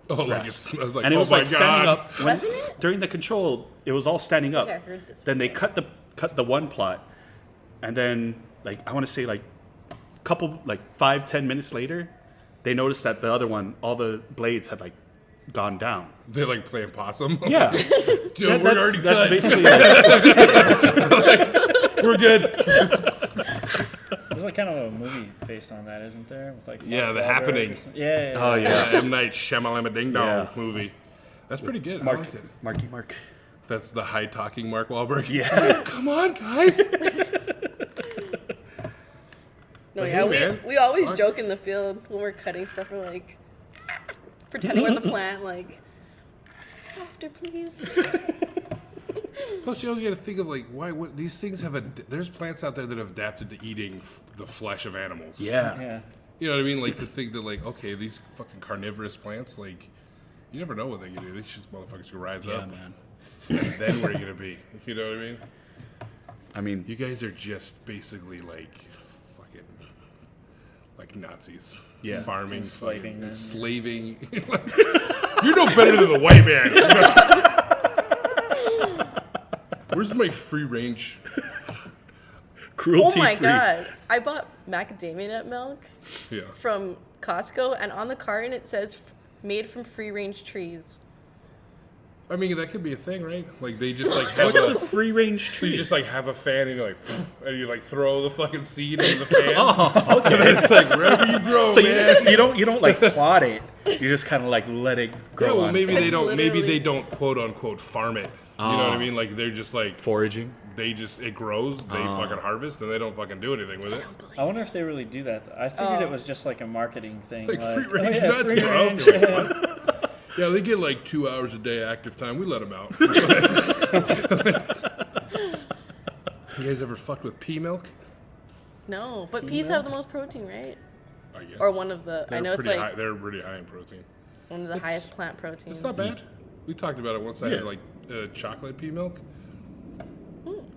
like grass. it smells like And it oh was my like standing god. up when- Wasn't it? during the control. It was all standing up. I think I heard this Then they before. cut the one plot, and then like I want to say like couple like 5-10 minutes later, they noticed that the other one, all the blades had like gone down. They like playing possum. Yeah, Dude, Yeah, we're already that's cut. basically it. We're good. There's like kind of a movie based on that, isn't there? With like Yeah, Mark The Wahlberg Happening. or something. Yeah. Oh yeah, M. Night Shyamalan Ding Dong Yeah. movie. That's pretty good. I Mark, liked it. Mark. That's the high talking Mark Wahlberg. Yeah. Come on, guys. No, But yeah, hey, man, we always fuck. joke in the field when we're cutting stuff. We're like pretending we're the plant, like softer, please. Plus, you always got to think of like, why would these things have there's plants out there that have adapted to eating the flesh of animals. Yeah. Yeah. You know what I mean? Like to think that like, okay, these fucking carnivorous plants, like, you never know what they can do. These shit motherfuckers can rise Yeah, up. man. And then where are you gonna be? You know what I mean? I mean, You guys are just basically like fucking like Nazis. Yeah. Farming, Enslaving them. enslaving. You're no better than the white man. Where's my free range? Oh cruelty my free. god! I bought macadamia nut milk Yeah. from Costco, and on the carton it says made from free range trees. I mean, that could be a thing, right? Like they just like have What's a. a free range So tree? you just like have a fan and you're like, and you like throw the fucking seed into the fan. Oh, okay. And then it's like wherever you grow, So man. you don't like plot it. You just kind of like let it grow Yeah, well, on maybe its they It's don't. Maybe literally- they don't quote unquote farm it. You know what I mean? Like they're just like foraging. it grows, they fucking harvest, and they don't fucking do anything with it. I wonder if they really do that. I figured it was just like a marketing thing. Like free range oh, yeah, nuts, free bro. range, yeah. Yeah, they get like 2 hours a day active time. We let them out. You guys ever fucked with pea milk? No, but peas have the most protein, right? I guess. Or one of the. They're I know it's pretty like high, they're pretty high in protein. one of the highest plant proteins. It's not bad. We talked about it once. I had like chocolate pea milk.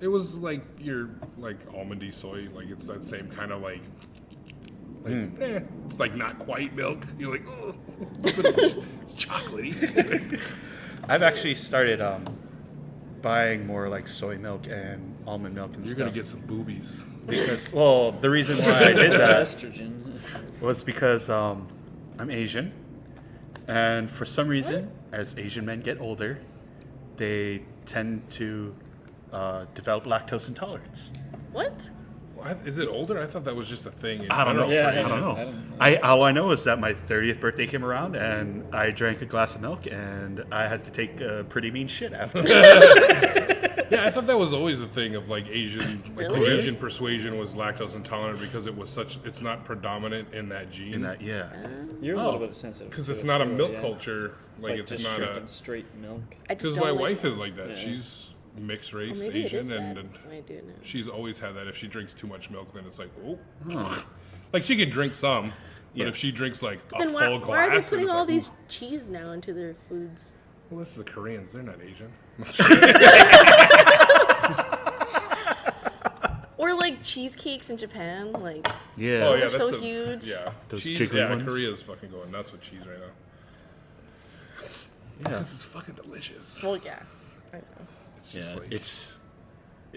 It was like your like almondy soy, like it's that same kind of like it's like not quite milk. You're like, oh, but it's chocolatey. I've actually started buying more like soy milk and almond milk and You're stuff. gonna get some boobies. Because, well, the reason why I did that Estrogen. was because I'm Asian, and for some reason, as Asian men get older, they tend to develop lactose intolerance. What? Is it older? I thought that was just a thing. In I don't know. general Yeah, for I don't Asians. know. All I know is that my 30th birthday came around, and I drank a glass of milk, and I had to take a pretty mean shit after. Yeah, I thought that was always the thing of like Asian, like Really? Asian persuasion was lactose intolerant because it was it's not predominant in that gene. In that, yeah. You're a little bit sensitive. Because to it's it not a too, milk yeah. culture. Like it's just not drinking a. straight milk. I just Because don't my like wife it. is like that. Yeah. She's mixed race Maybe it is Asian, bad and when I do it now. she's always had that. If she drinks too much milk, then it's like, oh. Like she could drink some, but Yeah. if she drinks like a Then full why glass, are they then putting it's all like, these ooh. cheese now into their foods? Well, this is the Koreans. They're not Asian. Or like cheesecakes in Japan, like Yeah. Oh yeah, are that's so huge. Yeah, Those cheese. jiggly Yeah, ones. Korea's fucking going nuts with cheese right now. Yeah. This is fucking delicious. Well, yeah. I know. It's just Yeah, like it's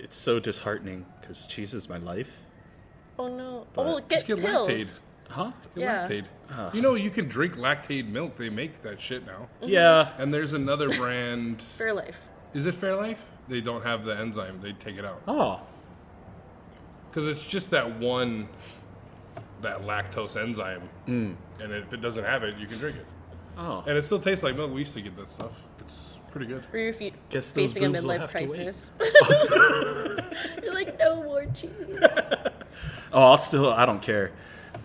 so disheartening because cheese is my life. Oh no. But- Oh, just get get pills. Lactaid. Huh? Get Yeah. Lactaid. You know, you can drink Lactaid milk. They make that shit now. Yeah. And there's another brand. Fairlife. Is it Fairlife? They don't have the enzyme. They take it out. Oh. Because it's just that lactose enzyme. And if it doesn't have it, you can drink it. Oh. And it still tastes like milk. We used to get that stuff. It's pretty good. Or if you Guess those facing a boobs will midlife have to wait. crisis. You're like, no more cheese. Oh, I don't care.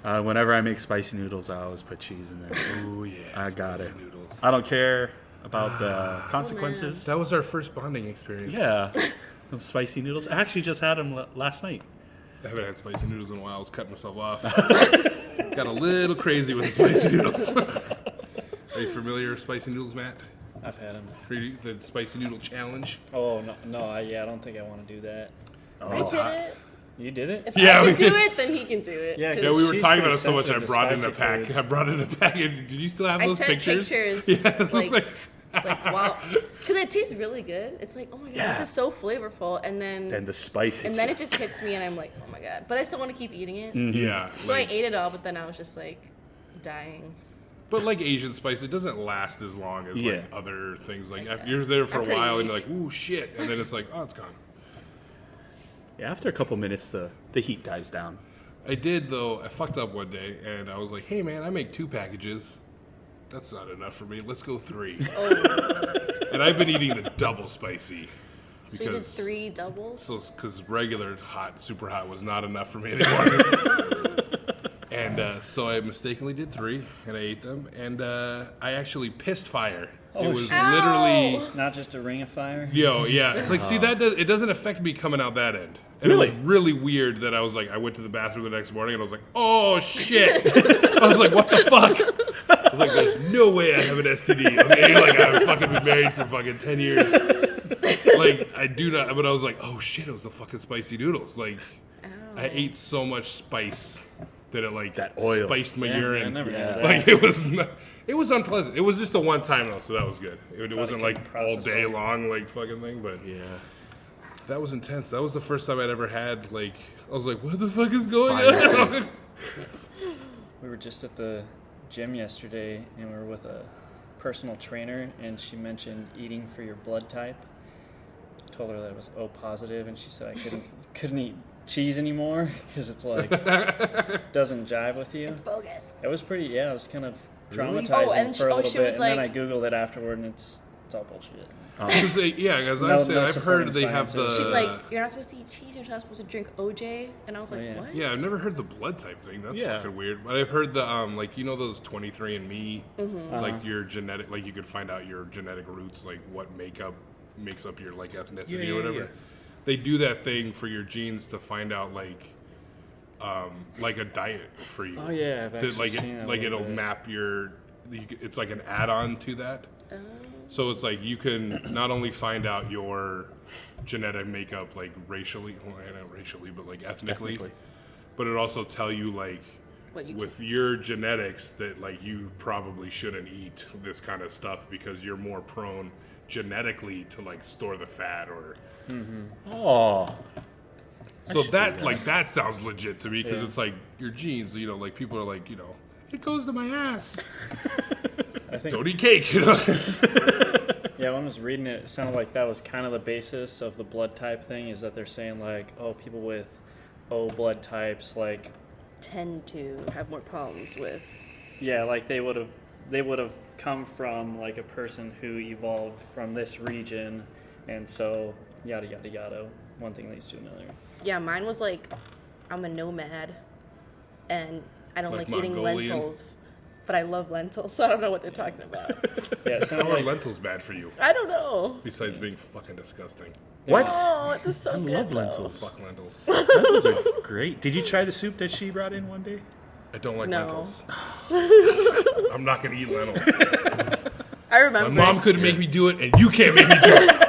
Whenever I make spicy noodles, I always put cheese in there. Oh, yeah. I got spicy it. Noodles. I don't care about the consequences. That was our first bonding experience. Yeah. Those spicy noodles. I actually just had them last night. I haven't had spicy noodles in a while. I was cutting myself off. Got a little crazy with the spicy noodles. Are you familiar with spicy noodles, Matt? I've had them. The spicy noodle challenge. Oh no, I don't think I want to do that. I did it. You did it? If Yeah, I we can do did. it, then he can do it. Yeah, 'Cause Yeah, we were She's talking about pretty it so much. I sensitive to brought in a spicy pack. foods. I brought in a package. Did you still have I those sent pictures? pictures. Yeah, like wow, because it tastes really good. It's like, oh my god, Yeah. this is so flavorful, and then Then the spice hits and then you. it just hits me, and I'm like, oh my god, but I still want to keep eating it. yeah. So like- I ate it all, but then I was just like dying. But like Asian spice, it doesn't last as long as Yeah. like other things. Like I after you're guess. there for I'm a pretty while and you're weak. like, ooh shit, and then it's like, oh, it's gone. Yeah, after a couple minutes, the heat dies down. I did though. I fucked up one day, and I was like, hey man, I make 2 packages. That's not enough for me. Let's go 3. And I've been eating the double spicy. So you did 3 doubles. Because regular hot, super hot was not enough for me anymore. And so I mistakenly did 3, and I ate them, and I actually pissed fire. Oh, it was shit. literally, Not just a ring of fire. yeah. Like, see, it doesn't affect me coming out that end. And Really? it was really weird that I was like, I went to the bathroom the next morning, and I was like, oh shit. I was like, what the fuck? I was like, there's no way I have an STD. Okay, like I've fucking been married for fucking 10 years. Like I do not, but I was like, oh shit, it was the fucking spicy noodles. Like I ate so much spice that it like That oil. spiced my Yeah, urine. I never knew that. Like it was unpleasant. It was just the one time though, so that was good. It wasn't like couldn't all process day it. long like fucking thing, but Yeah. that was intense. That was the first time I'd ever had like I was like, what the fuck is going Fire. on? We were just at the gym yesterday, and we were with a personal trainer, and she mentioned eating for your blood type. Told her that it was O positive, and she said I couldn't eat cheese anymore because it's like doesn't jive with you. It's bogus. It was pretty, yeah. It was kind of Really? traumatizing Oh, and for a she little bit, was and then I like- googled it afterward, and It's all bullshit. Because as No- I said, no I've heard supporting they have science. the. She's like, you're not supposed to eat cheese. You're not supposed to drink OJ. And I was like, yeah. what? Yeah, I've never heard the blood type thing. That's Yeah. fucking weird. But I've heard the like those 23andMe, Mm-hmm. like your genetic, like you could find out your genetic roots, like what makes up your like ethnicity or whatever. Yeah. They do that thing for your genes to find out like a diet for you. Oh, yeah, I've That, actually seen that a little it'll bit. map it's like an add-on to that. So it's like you can not only find out your genetic makeup like racially, well, not racially, but like ethnically, but it also tell you like What you with your genetics that like you probably shouldn't eat this kind of stuff because you're more prone genetically to like store the fat or. Oh. So should that do that. like that sounds legit to me because Yeah. it's like your genes, like people are like, it goes to my ass. I think, Don't eat cake, yeah, when I was reading it, it sounded like that was kind of the basis of the blood type thing, is that they're saying, like, oh, people with O blood types, like, Tend to have more problems with. yeah, like they would have come from, like, a person who evolved from this region, and so, yada, yada, yada. One thing leads to another. Yeah, mine was like, I'm a nomad, and I don't Like like eating Mongolian? lentils, but I love lentils, so I don't know what they're talking about. Yeah, it sounded How are like, lentils bad for you? I don't know. Besides being fucking disgusting. What? Oh, it's so I good. love though. lentils. Fuck lentils. Lentils are great. Did you try the soup that she brought in one day? I don't like No. lentils. I'm not gonna eat lentils. I My remember. mom couldn't make me do it, and you can't make me do it.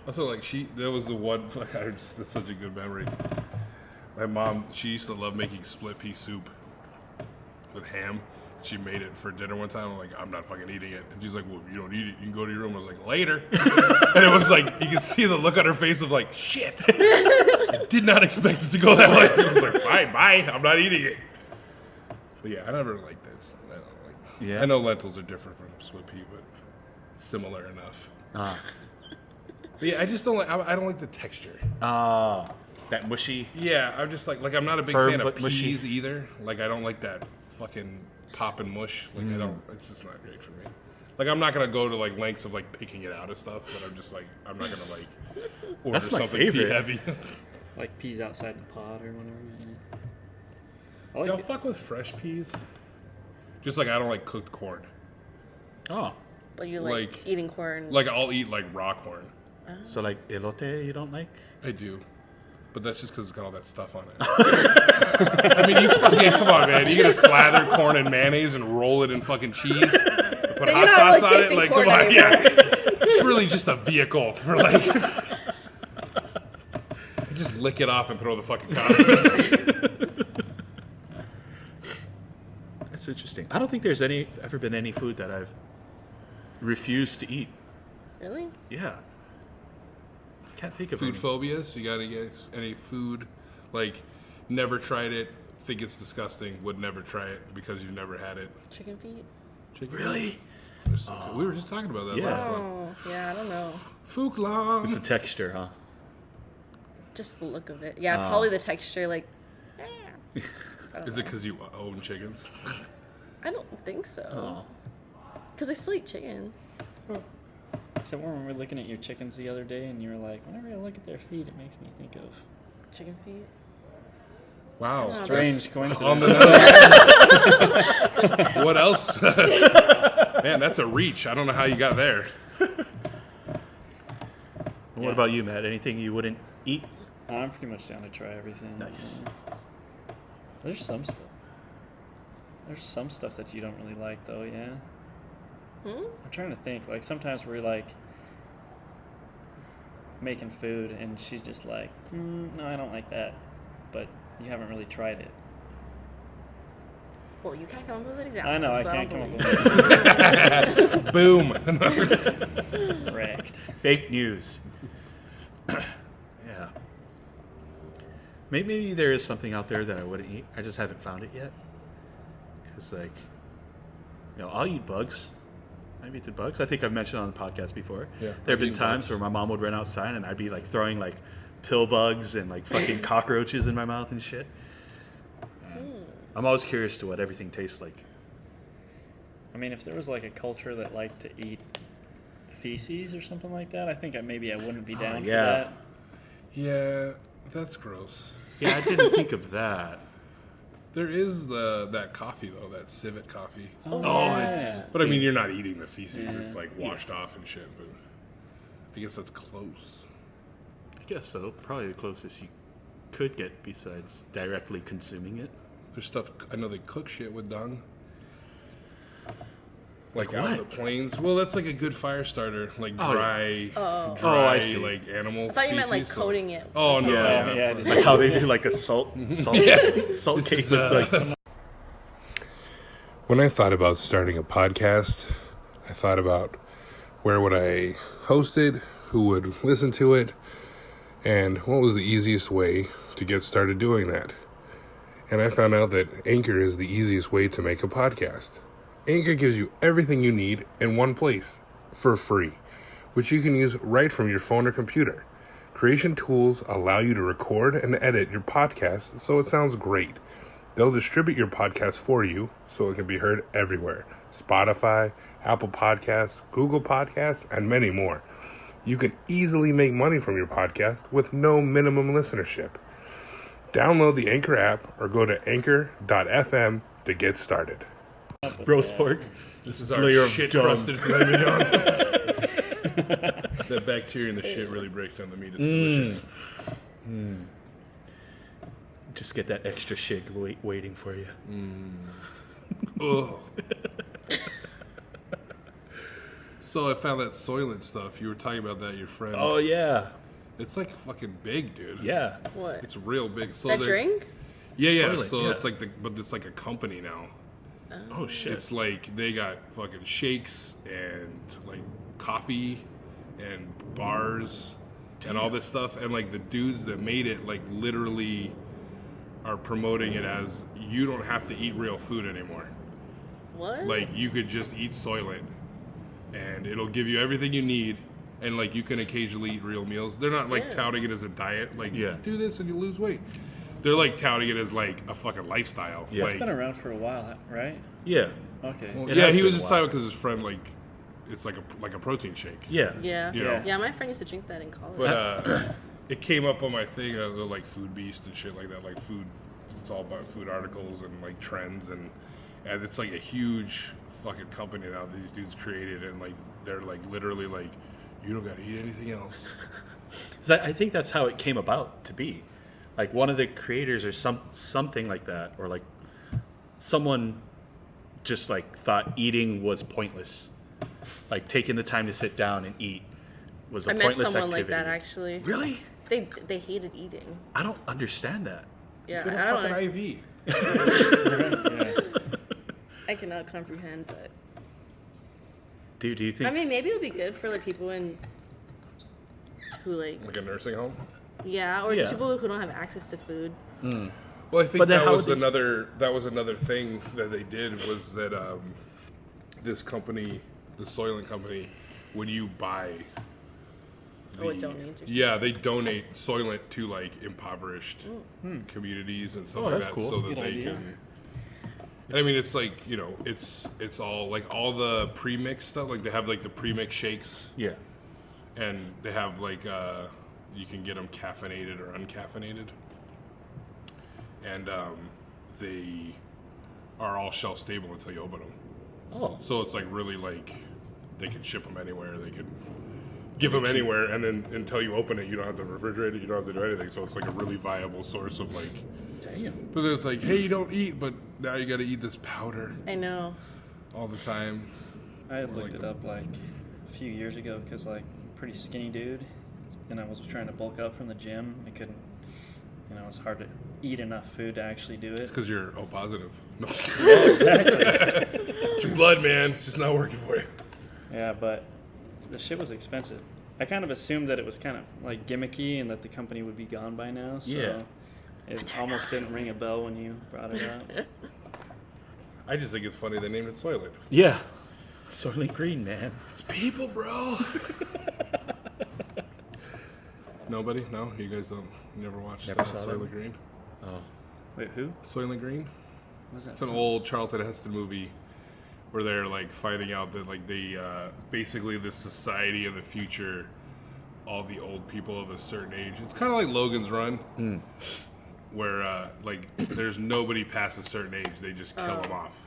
Also, like that was the one. That's such a good memory. My mom, she used to love making split pea soup with ham. She made it for dinner one time. I'm like, I'm not fucking eating it. And she's like, well, if you don't eat it, you can go to your room. I was like, later. And it was like, you could see the look on her face of like, shit. I did not expect it to go that way. I was like, fine, bye. I'm not eating it. But yeah, I never liked this. Yeah. I know lentils are different from split pea, but similar enough. Ah. But yeah, I just don't like. I don't like the texture. That mushy. Yeah, I'm just like I'm not a big Firm fan of but mushy. peas either. Like I don't like that fucking pop and mush. Like I don't. It's just not great for me. Like I'm not gonna go to like lengths of like picking it out of stuff, but I'm just like I'm not gonna like order That's my something favorite. pea heavy. like peas outside the pod or whatever. Yeah. I See, I'll like it. fuck with fresh peas. Just like I don't like cooked corn. Oh. But you like, like- eating corn. Like I'll eat like raw corn. So like elote you don't like? I do. But that's just because it's got all that stuff on it. I mean, you fucking, come on, man. You gonna slather corn in mayonnaise and roll it in fucking cheese? Put Then hot you're not sauce really on it? tasting Like, corn come on, anymore. yeah. It's really just a vehicle for like. You just lick it off and throw the fucking condiment. That's interesting. I don't think there's ever been any food that I've refused to eat. Really? Yeah. I can't think of Food any. phobias? You got any food? Like, never tried it, think it's disgusting, would never try it because you've never had it. Chicken feet? Chicken? Really? We were just talking about that Yeah. last one. Oh, yeah, I don't know. Fook long. It's the texture, huh? Just the look of it. Yeah, probably the texture. Like, Is it because you own chickens? I don't think so. Oh. Because I still eat chicken. So when we were looking at your chickens the other day, and you were like, whenever I look at their feet, it makes me think of Chicken feet? Wow. strange On coincidence. the nose. What else? Man, that's a reach. I don't know how you got there. What about you, Matt? Anything you wouldn't eat? I'm pretty much down to try everything. Nice. There's some stuff. There's some stuff that you don't really like, though. Yeah. I'm trying to think. Like sometimes we're like making food, and she's just like, "No, I don't like that," but you haven't really tried it. Well, you can't come up with an example. I know I so can't don't come up believe with Boom. it. Wrecked. Fake news. Yeah. Maybe there is something out there that I wouldn't eat. I just haven't found it yet. Because, like, I'll eat bugs. I've eaten bugs. I think I've mentioned on the podcast before. Yeah, There have I've been eaten times bugs. where my mom would run outside and I'd be, like, throwing, like, pill bugs and, like, fucking cockroaches in my mouth and shit. I'm always curious to what everything tastes like. I mean, if there was like a culture that liked to eat feces or something like that, I think maybe I wouldn't be down for that. Yeah, that's gross. Yeah, I didn't think of that. There is that coffee though, that civet coffee. Yeah. But I mean, you're not eating the feces; it's like washed off and shit. But I guess that's close. I guess so. Probably the closest you could get besides directly consuming it. There's stuff I know they cook shit with dung. Like What? out on the plains. Well, that's like a good fire starter, like dry, I see. like animal. I thought you meant like feces, coating it. Oh no! Yeah. Yeah. I did. Like how they do like a salt cake with like. When I thought about starting a podcast, I thought about where would I host it, who would listen to it, and what was the easiest way to get started doing that. And I found out that Anchor is the easiest way to make a podcast. Anchor gives you everything you need in one place for free, which you can use right from your phone or computer. Creation tools allow you to record and edit your podcast so it sounds great. They'll distribute your podcast for you so it can be heard everywhere. Spotify, Apple Podcasts, Google Podcasts, and many more. You can easily make money from your podcast with no minimum listenership. Download the Anchor app or go to anchor.fm to get started. Roast pork. This is layer our of shit-crusted filet mignon. That bacteria in the shit really breaks down the meat. It's delicious. Just get that extra shit waiting for you. Ugh. So I found that Soylent stuff. You were talking about that, your friend. Oh yeah, It's like fucking big, dude. yeah. What? It's real big. So That they're- drink? Yeah, yeah. Soylent, So yeah. it's like but it's like a company now. Oh shit. It's like they got fucking shakes and like coffee and bars and all this stuff, and like the dudes that made it like literally are promoting it as you don't have to eat real food anymore. What? Like you could just eat Soylent and it'll give you everything you need, and like you can occasionally eat real meals. They're not like Yeah. touting it as a diet, like Yeah. do this and you lose weight. They're like touting it as like a fucking lifestyle. Yeah. Like, It's been around for a while, right? Yeah. Okay. well, It yeah, has he was been a just while. talking because his friend like it's like a protein shake. Yeah. Yeah. You know. Yeah, my friend used to drink that in college. But it came up on my thing, the like Food Beast and shit like that, like food. It's all about food articles and like trends, and it's like a huge fucking company now. These dudes created, and like they're like literally like, you don't gotta eat anything else. I think that's how it came about to be. Like one of the creators or something like that, or like someone just like thought eating was pointless. Like taking the time to sit down and eat was a I met pointless someone activity. like that actually. Really? They hated eating. I don't understand that. Yeah, Get a I don't. fucking IV. I cannot comprehend, but Do you think? I mean, maybe it'll be good for like people who like Like a nursing home. or Yeah. just people who don't have access to food. Well, I think But then that how was would another thing that they did was that this company, the Soylent company, when you buy, Oh, it donates or something. yeah, they donate Soylent to like impoverished communities and stuff Oh, like that's that, cool. so That's that a good they idea. can. And I mean, it's like it's all like all the pre-mix stuff. Like they have like the pre-mix shakes, Yeah. and they have like you can get them caffeinated or uncaffeinated, and they are all shelf stable until you open them. Oh. So it's like really like they can ship them anywhere. They can give them anywhere, and then until you open it, you don't have to refrigerate it. You don't have to do anything. So it's like a really viable source of like. Damn. But then it's like, hey, you don't eat, but now you got to eat this powder I know. all the time. I had Or looked like it up like a few years ago because like pretty skinny dude, and I was trying to bulk up from the gym. I couldn't. It was hard to eat enough food to actually do it. It's because you're O positive. No, I'm just kidding. Exactly. It's your blood, man. It's just not working for you. Yeah, but the shit was expensive. I kind of assumed that it was kind of like gimmicky and that the company would be gone by now. So Yeah. it almost didn't ring a bell when you brought it up. I just think it's funny they named it Soylent. Yeah. Soylent Green, man. It's people, bro. Nobody? No? You guys don't? You never watched Never saw that Soylent one. Green? Oh. Wait, who? Soylent Green? What's that? It's an from? old Charlton Heston movie where they're like finding out that like they basically the society of the future, all the old people of a certain age. It's kind of like Logan's Run, where like there's nobody past a certain age. They just kill them off.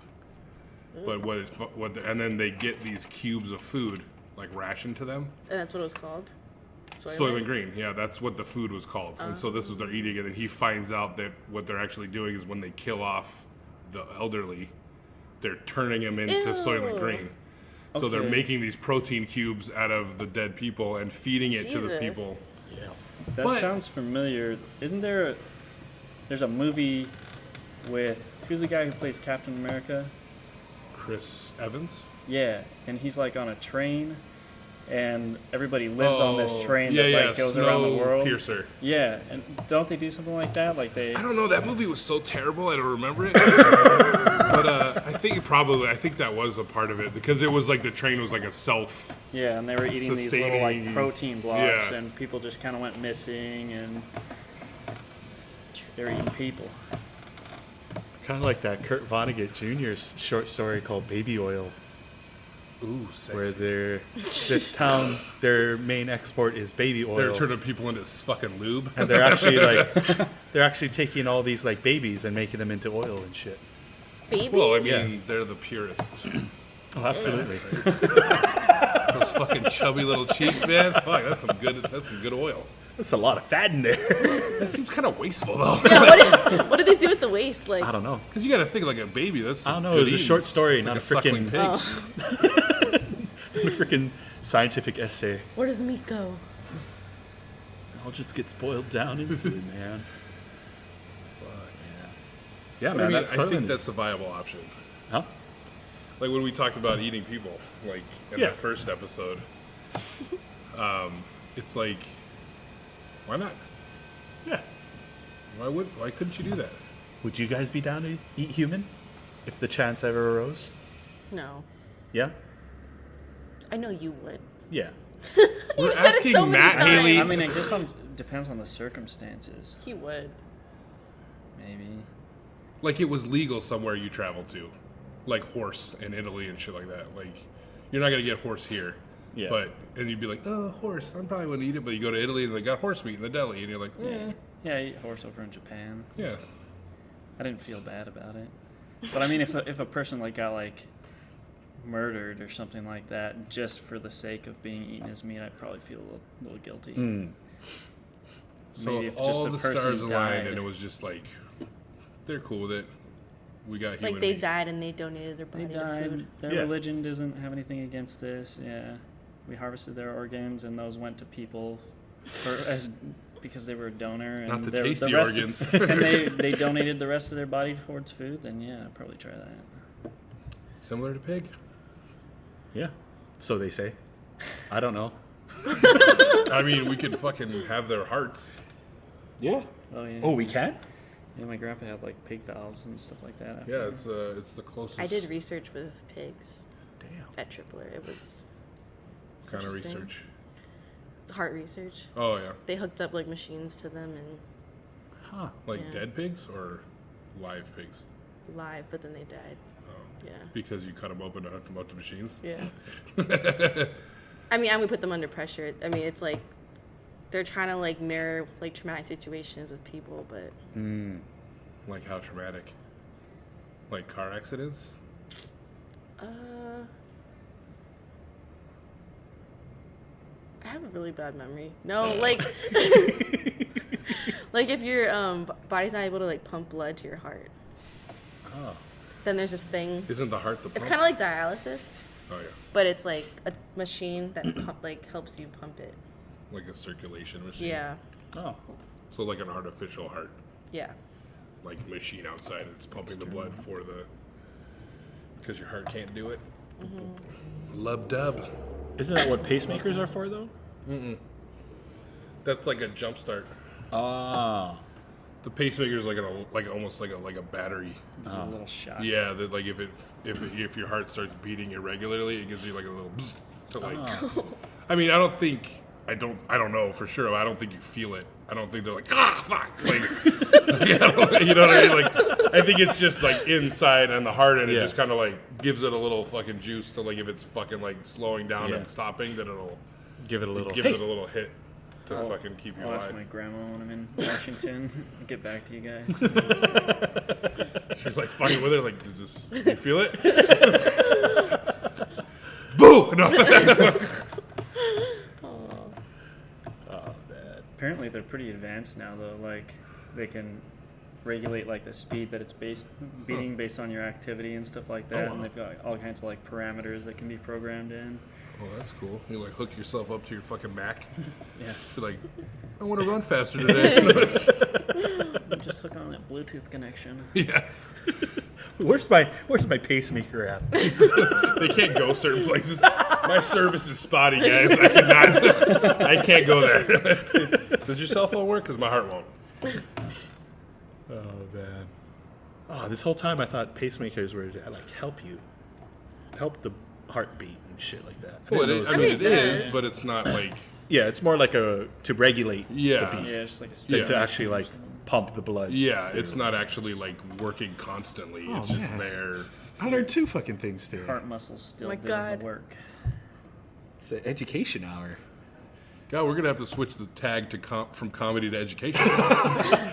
But and then they get these cubes of food like rationed to them. And that's what it was called. Soylent Green, yeah, that's what the food was called. And so this is what they're eating, and then he finds out that what they're actually doing is when they kill off the elderly, they're turning them into Soylent Green. So they're making these protein cubes out of the dead people and feeding it to the people. Yeah. That sounds familiar. Isn't there? There's a movie with who's the guy who plays Captain America? Chris Evans? Yeah, and he's like on a train, and everybody lives on this train that like goes around the world. Piercer. Yeah, and don't they do something like that? Like they. I don't know. That movie was so terrible. I don't remember it. But I think that was a part of it because it was like the train was like a self. Yeah, and they were eating these little like protein blocks, and people just kind of went missing, and they were eating people. Kind of like that Kurt Vonnegut Jr.'s short story called Baby Oil. Ooh, sexy. Where this town, their main export is baby oil. They're turning people into fucking lube. And they're actually taking all these like babies and making them into oil and shit. Babies? Well, I mean, they're the purest. Oh, absolutely. Those fucking chubby little cheeks, man. Fuck, that's some good oil. That's a lot of fat in there. That seems kind of wasteful, though. Yeah, what did they do with the waste? Like, I don't know. Because you got to think like a baby. That's I don't know. It was a short story, not a freaking pig. a freaking scientific essay. where does the meat go? It all just gets boiled down into it, man. Fuck yeah. Yeah, man. I mean, That's I think that's a viable option. Huh? Like when we talked about eating people, like in the first episode, it's like, why not? Yeah. Why couldn't you do that? Would you guys be down to eat human if the chance ever arose? No. Yeah? I know you would. Yeah. We're said it asking so many Matt times. Haley. I mean, I guess it depends on the circumstances. He would. Maybe. Like it was legal somewhere you traveled to, like horse in Italy and shit like that. Like you're not gonna get horse here. Yeah. And you'd be like, oh, horse, I probably wouldn't eat it. But you go to Italy and they got horse meat in the deli, and you're like, Yeah, I eat horse over in Japan. yeah. I didn't feel bad about it. But I mean, if a person like got like murdered or something like that just for the sake of being eaten as meat, I'd probably feel a little guilty. So Maybe if if just all a the person stars aligned died. and it was just like, they're cool with it. We got human Like they meat. died and they donated their body They to died. food. Their Yeah. religion doesn't have anything against this. Yeah, we harvested their organs, and those went to people because they were a donor. And Not the the tasty rest organs. and they donated the rest of their body towards food. Then yeah, I'd probably try that. Similar to pig. Yeah. So they say. I don't know. I mean, we could fucking have their hearts. Yeah. Oh yeah. Oh, we can? Yeah, my grandpa had like pig valves and stuff like that. Yeah, it's the closest. I did research with pigs Damn. at Tripler. It was kind of interesting. research. heart research. Oh yeah. They hooked up like machines to them and Huh. Like Yeah. dead pigs or live pigs? live, but then they died. Oh. Yeah. Because you cut them open to hook them up to machines? Yeah. I mean, I would put them under pressure. I mean, it's like they're trying to like mirror like traumatic situations with people, but Like how traumatic? Like car accidents? I have a really bad memory. No, like like if your body's not able to like pump blood to your heart, Oh. then there's this thing. Isn't the heart the pump? It's kind of like dialysis, Oh yeah. but it's like a machine that like helps you pump it. Like a circulation machine? Yeah. Oh. So like an artificial heart. Yeah. Like machine outside it's pumping the blood for the... Because your heart can't do it. Lub-dub. Isn't that what pacemakers are for, though? That's like a jump start. Ah. The pacemaker is like almost like a battery. Just a little shot. Yeah, that like if your heart starts beating irregularly, it gives you like a little bzz to like. I mean, I don't think I don't know for sure. I don't think you feel it. I don't think they're like, fuck. Like, you know what I mean? Like, I think it's just like inside and the heart, and it just kind of like gives it a little fucking juice to like if it's fucking like slowing down and stopping, then it'll give it a little. It gives it a little hit to fucking keep you I'll alive. ask my grandma when I'm in Washington. I'll get back to you guys. She's like fucking with her, like, does this? You feel it? Boo! No. Apparently, they're pretty advanced now, though. Like, they can regulate like the speed that it's beating based on your activity and stuff like that. wow. And they've got all kinds of like parameters that can be programmed in. Oh, that's cool. You like hook yourself up to your fucking Mac. Yeah. You're like, I want to run faster today. You just hook on that Bluetooth connection. Yeah. Where's my pacemaker at? They can't go certain places. My service is spotty, guys. I can't go there. Does your cell phone work? Because my heart won't. Oh man. Oh, this whole time I thought pacemakers were to like help the heartbeat and shit like that. Well, didn't know I mean, it does. is, but it's not like. yeah, it's more like to regulate Yeah. the beat Yeah, it's like a than Yeah. to actually like pump the blood. Yeah, it's not actually like working constantly. Oh, It's just man. there. I learned 2 fucking things today. heart muscles still my doing God. the work. It's an education hour. God, we're gonna have to switch the tag to from comedy to education.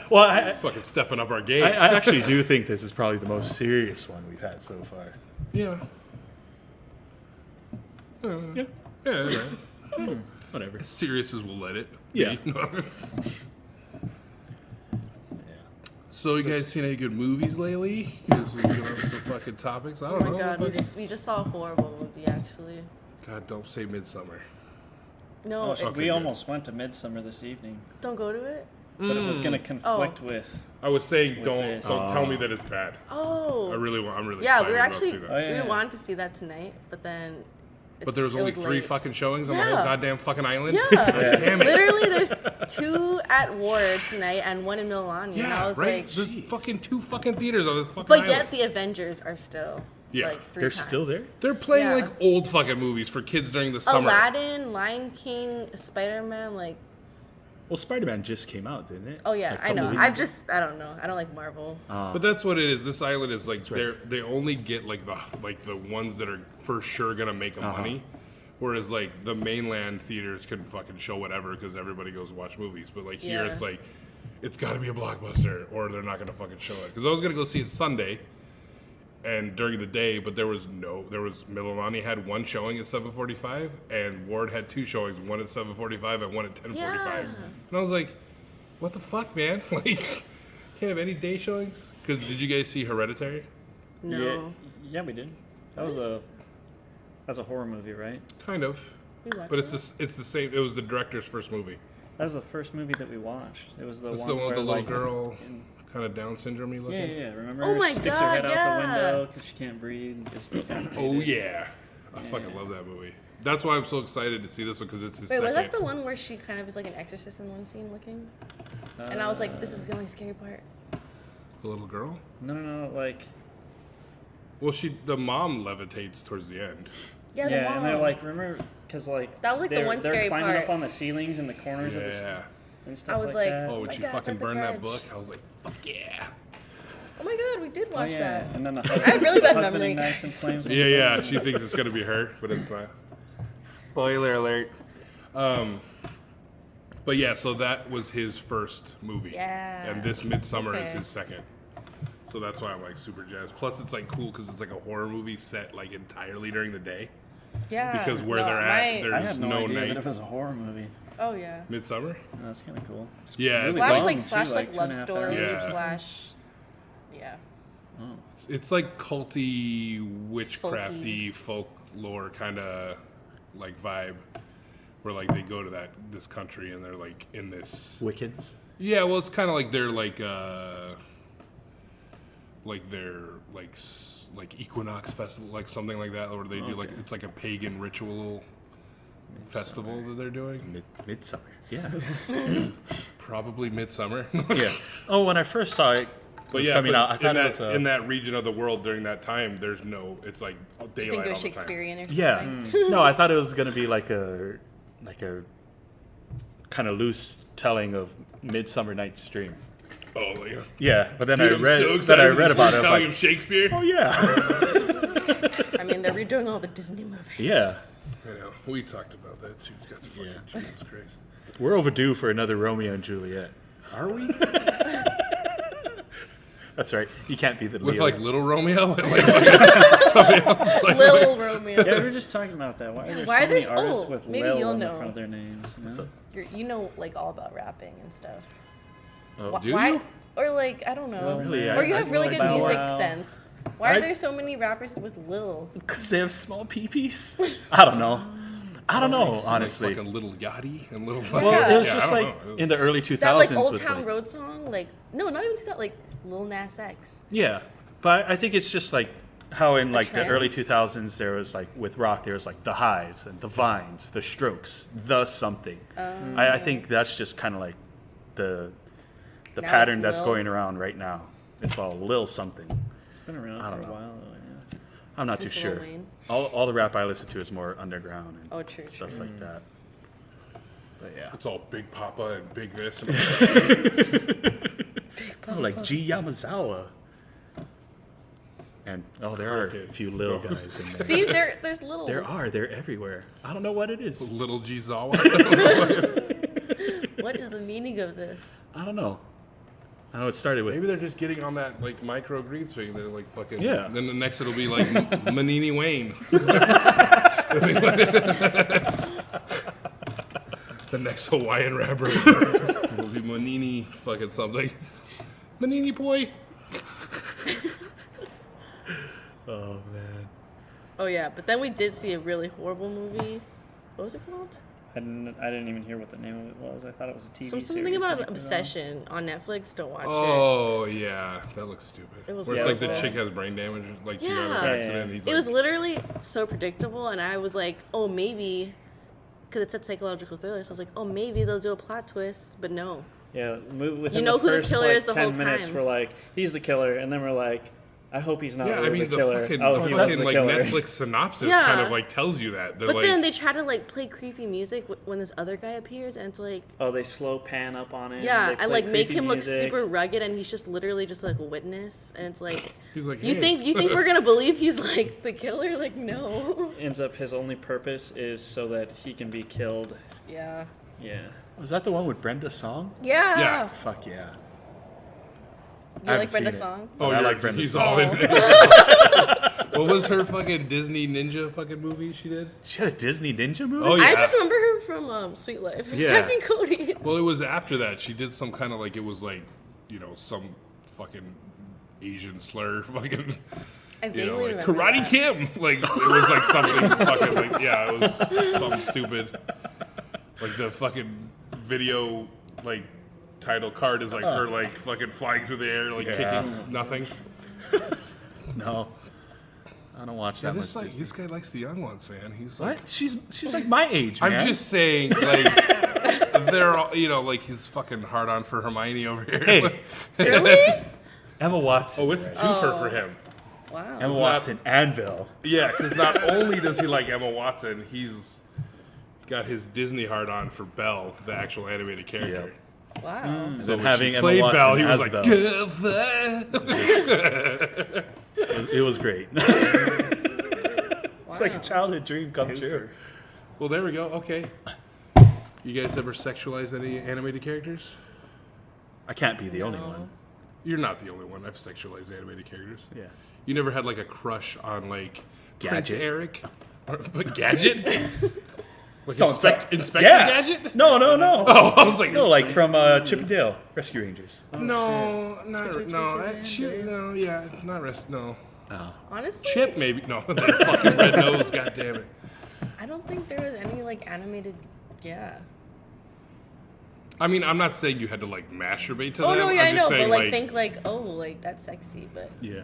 Well, I Fucking stepping up our game. I actually do think this is probably the most serious one we've had so far. Yeah. Yeah, Yeah. whatever. As serious as we'll let it. Yeah. be. So you guys seen any good movies lately? Because we're going on some fucking topics. I Oh don't my know. god, Fucking- we just saw a horrible movie actually. God, don't say Midsummer. No, Okay, we good. almost went to Midsummer this evening, don't go to it. but it was going to conflict with. I was saying, don't this. tell me that it's bad. Oh, I really want. I'm really yeah, excited we were about actually seeing that. Oh, yeah. we wanted to see that tonight, but then. But there was only 3 late. fucking showings on the whole Yeah. goddamn fucking island. Yeah. Damn it. Literally, there's 2 at Ward tonight and 1 in Milani. and I Yeah, was right. like, There's fucking 2 fucking theaters on this fucking but island. yet the Avengers are still Yeah. like 3 They're times. still there? They're playing Yeah. like old fucking movies for kids during the summer. Aladdin, Lion King, Spider-Man, like. Well, Spider-Man just came out, didn't it? Oh yeah, Like a I couple know. weeks ago? I don't know. I don't like Marvel. But that's what it is. This island is like right. they only get like the ones that are for sure gonna make them money. Whereas like the mainland theaters can fucking show whatever because everybody goes to watch movies. But like here, Yeah. it's like it's got to be a blockbuster or they're not gonna fucking show it. Because I was gonna go see it Sunday, and during the day, but there was Mililani had 1 showing at 7:45, and Ward had 2 showings, 1 at 7:45 and 1 at 10:45. Yeah. And I was like, what the fuck, man? Like, can't have any day showings? Because did you guys see Hereditary? No. Yeah, we did. That's a horror movie, right? Kind of. We watched But it. it's the same. It was the director's first movie. That was the first movie that we watched. It was the It's one the one with where, the little like, girl, kind of Down syndrome-y Yeah, looking. yeah, remember? Oh my She sticks her God, head out yeah. the window because she can't breathe. Oh yeah, I fucking love that movie. That's why I'm so excited to see this one because it's his Wait, second. was that the one where she kind of is like an exorcist in one scene looking? And I was like, this is the only scary part. The little girl? No, like Well, the mom levitates towards the end. Yeah, the yeah, mom. and they're like, remember, because like That was, like, the one they're scary climbing part. up on the ceilings and the corners of the Yeah. and stuff I was like, that. Oh, Oh when my she God, fucking it's like The burned that Grudge. book, I was like, fuck yeah. Oh my god, we did Oh, watch yeah. that. And then the I have really bad husband memory, ignites guys. and flames. Yeah. She thinks it's gonna be her, but it's not. Spoiler alert. But yeah, so that was his first movie. Yeah. And this Midsummer is Okay. his second. So that's why I'm like super jazzed. Plus, it's like cool because it's like a horror movie set like entirely during the day. Yeah. Because where No, they're at, I there's had no, no idea night. that it was a horror movie. Oh yeah. Midsummer? That's kind of cool. Yeah, it's Slash like, like too, slash like love 2.5 story hours. Yeah. slash. Yeah. it's like culty, witchcrafty, folklore kind of like vibe. Where like they go to this country and they're like in this. Wiccans. Yeah, well, it's kind of like they're like equinox festival, like something like that, where they do like it's like a pagan ritual festival that they're doing. Midsummer. Yeah. Probably midsummer. Yeah. Oh, when I first saw it, But yeah, coming out, I in thought that it was in that region of the world during that time, there's no. It's like Just daylight think it all was the time. Shakespearean or something. yeah. No, I thought it was gonna be like a kind of loose telling of Midsummer Night's Dream. Oh yeah. Yeah, but then Dude, I I'm read so excited that I for read this about it. I was retelling like, of Shakespeare. oh yeah, I mean, they're redoing all the Disney movies. yeah. I know. We talked about that too. Got the fucking Yeah. Jesus Christ. We're overdue for another Romeo and Juliet. Are we? That's right. You can't be the With Leo. like Little Romeo and like somebody else. Like, Lil Romeo. Yeah, we were just talking about that. Why are there Why so many there's- artists oh, with maybe Lil you'll on the know. front of their names? You know? What's up? You know, like all about rapping and stuff. Oh, Wh- do why? you? Or like I don't know. Really, Or you have really good Bow music Wow. sense. Why are I- there so many rappers with Lil? Because they have small peepees. I don't know. I don't know, honestly. Like fucking Little Yachty and Little. Well, Yeah. it was Yeah, just I don't like know. in the early 2000s. That like Old with, Town like- Road song, like no, not even to that, like Lil Nas X. Yeah, but I think it's just like how in like the trend? early 2000s there was like with rock there was like the Hives and the Vines, the Strokes, the something. I think that's just kind of like the Now pattern it's that's Lil. going around right now. It's all Lil something. It's been around I for don't a know. while, though. Yeah. I'm not Since too Lil sure. Wayne. All the rap I listen to is more underground and Oh, true, stuff true. like that. But yeah, It's all Big Papa and Big this. And oh, like G Yamazawa. And there are a few little guys in there. See, there's little. They're everywhere. I don't know what it is. Little Gizawa. What is the meaning of this? I don't know. I know it started with Maybe they're just getting on that like micro green screen. They're like fucking. Yeah. Then the next it'll be like Manini Wayne. The next Hawaiian rapper will be Manini fucking something. Manini boy. oh man. Oh yeah, but then we did see a really horrible movie. What was it called? I didn't even hear what the name of it was. I thought it was a TV series. Something about that an they put on. obsession on Netflix. Don't watch it. Oh yeah, that looks stupid. It was Where it's Yeah, like the it was chick has brain damage, like she got in Yeah. an Yeah, accident. yeah. And he's It like, was literally so predictable, and I was like, oh maybe, because it said psychological thriller. So I was like, oh maybe they'll do a plot twist, but no. Yeah, within know the who the first, killer like, is the 10 whole minutes, time. we're like, he's the killer, and then we're like, I hope he's not yeah, I really mean the the killer. fucking, Oh, the he was fucking the like killer. Netflix synopsis Yeah. kind of like tells you that. They're But like, then they try to like play creepy music when this other guy appears, and it's like, Oh, they slow pan up on it. yeah, they and play like make creepy him look music. super rugged, and he's just literally just like a witness, and it's like, he's like, you hey. think we're gonna believe he's like the killer? Like no. Ends up his only purpose is so that he can be killed. Yeah. Yeah. Was that the one with Brenda Song? Yeah. Yeah. Fuck yeah. You I like haven't Brenda seen it. Song? Oh, I you're- like Brenda he's Song. all in it. What was her fucking Disney ninja fucking movie she did? She had a Disney Ninja movie? Oh, yeah. I just remember her from Sweet Life. Yeah. Zack and Cody. Well, it was after that. She did some kind of like, it was like, you know, some fucking Asian slur fucking, I you vaguely know, like remember Karate that. Kim. Like, it was like something fucking like, yeah, it was something stupid. Like the fucking video, like, title card is like her like fucking flying through the air, like Yeah. kicking nothing. No. I don't watch Yeah, that this much like Disney. this guy likes the young ones, man. He's like, What? She's like my age, man. I'm just saying, like, they're all, you know, like he's fucking hard on for Hermione over here. Hey. Really? Emma Watson. Oh, it's a twofer for him. Wow. Emma not- Watson, Anvil. Yeah, because not only does he like Emma Watson, he's got his Disney hard on for Belle, the actual animated character. Wow. So Then when having she Emma played Watson Belle, he was as like, Belle. "Good." It was great. It's like a childhood dream come true. Well, there we go. Okay. You guys ever sexualized any animated characters? I can't be the only one. You're not the only one. I've sexualized animated characters. Yeah. You never had like a crush on like Prince Gadget. Eric? Or, Gadget? Like Don't Inspector Yeah. Gadget? No. Oh, I was like, No, like from Chip and Dale Rescue Rangers. no, not no, yeah, not rest, no. Honestly, Chip maybe, no, that fucking red nose, god damn it. I don't think there was any like animated. Yeah. I mean, I'm not saying you had to like masturbate to Oh them. no, yeah, I'm I just know, saying, but like think like, oh, like that's sexy, but Yeah.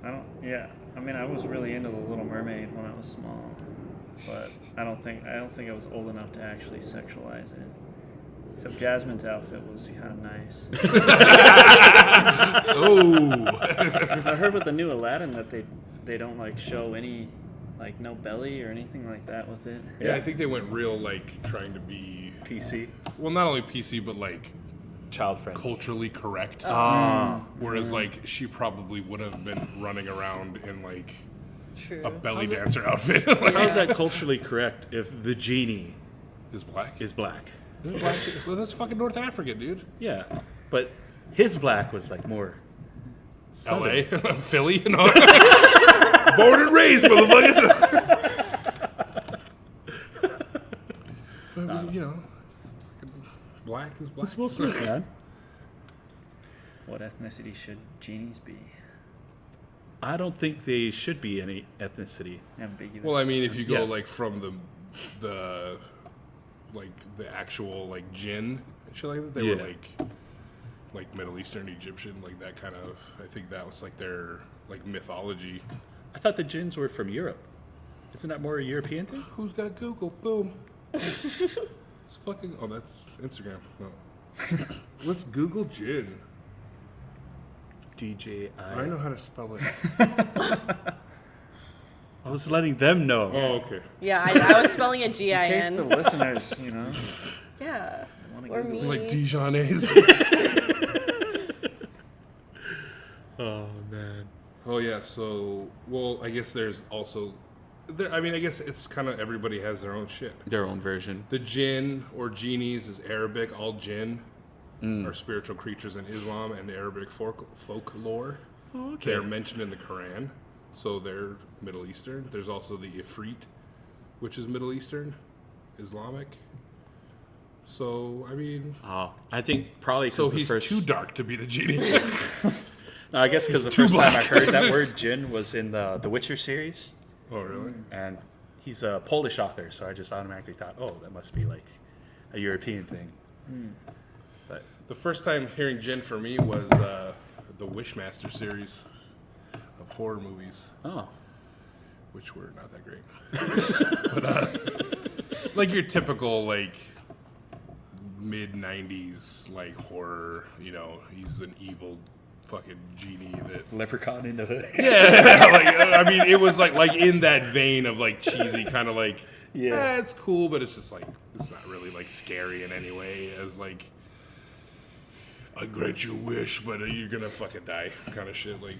Yeah. Yeah. I mean, I was really into The Little Mermaid when I was small, but I don't think I was old enough to actually sexualize it. Except Jasmine's outfit was kind of nice. Oh, I heard with the new Aladdin that they don't like show any Like no belly or anything like that with it. Yeah, I think they went real, like, trying to be, PC, well, not only PC, but, like, child friendly. culturally correct. Whereas, like, she probably would have been running around in, like, True. a belly How's it- dancer outfit. Like, How's that culturally correct if the genie is black? is black? Well, that's fucking North Africa, dude. Yeah, but his black was like more L.A., southern. Philly, and all. Born and raised, motherfucker. But, you know, fucking black is black. It's Will Smith, man. What ethnicity should genies be? I don't think they should be any ethnicity. Ambiguous. Well, I mean, if you go Yeah. like from the like the actual like jinn and shit like that, they were Yeah. like Middle Eastern, Egyptian, like that kind of. I think that was like their like mythology. I thought the jinns were from Europe. Isn't that more a European thing? Who's got Google? Boom. It's fucking. Oh, that's Instagram. No. Let's Google jinn. DJI. I know how to spell it. I was letting them know. Oh, okay. Yeah, I was spelling it in case the G-I-N. listeners, you know, Yeah. wanna Or Google me. Like Dijonais. Oh man. Oh yeah, so well, I guess there's also there. I mean, I guess it's kind of everybody has their own shit. Their own version. The jinn or genies is Arabic. All jinn are spiritual creatures in Islam and Arabic folklore. Oh, okay. They're mentioned in the Quran, so they're Middle Eastern. There's also the Ifrit, which is Middle Eastern, Islamic. So I mean, Oh, I think probably so because the he's first. too dark to be the genie. No, I guess because the too first time I black. heard that word "jinn" was in the Witcher series, Oh really? and he's a Polish author, so I just automatically thought, oh, that must be like a European thing. But The first time hearing jinn for me was the Wishmaster series of horror movies, oh, which were not that great. But like your typical like mid '90s like horror, you know, he's an evil fucking genie that. Leprechaun in the Hood. Yeah, like I mean, it was like in that vein of like cheesy kind of like. Yeah. It's cool, but it's just like it's not really like scary in any way as like. I grant you a wish, but you're gonna fucking die, kind of shit. Like,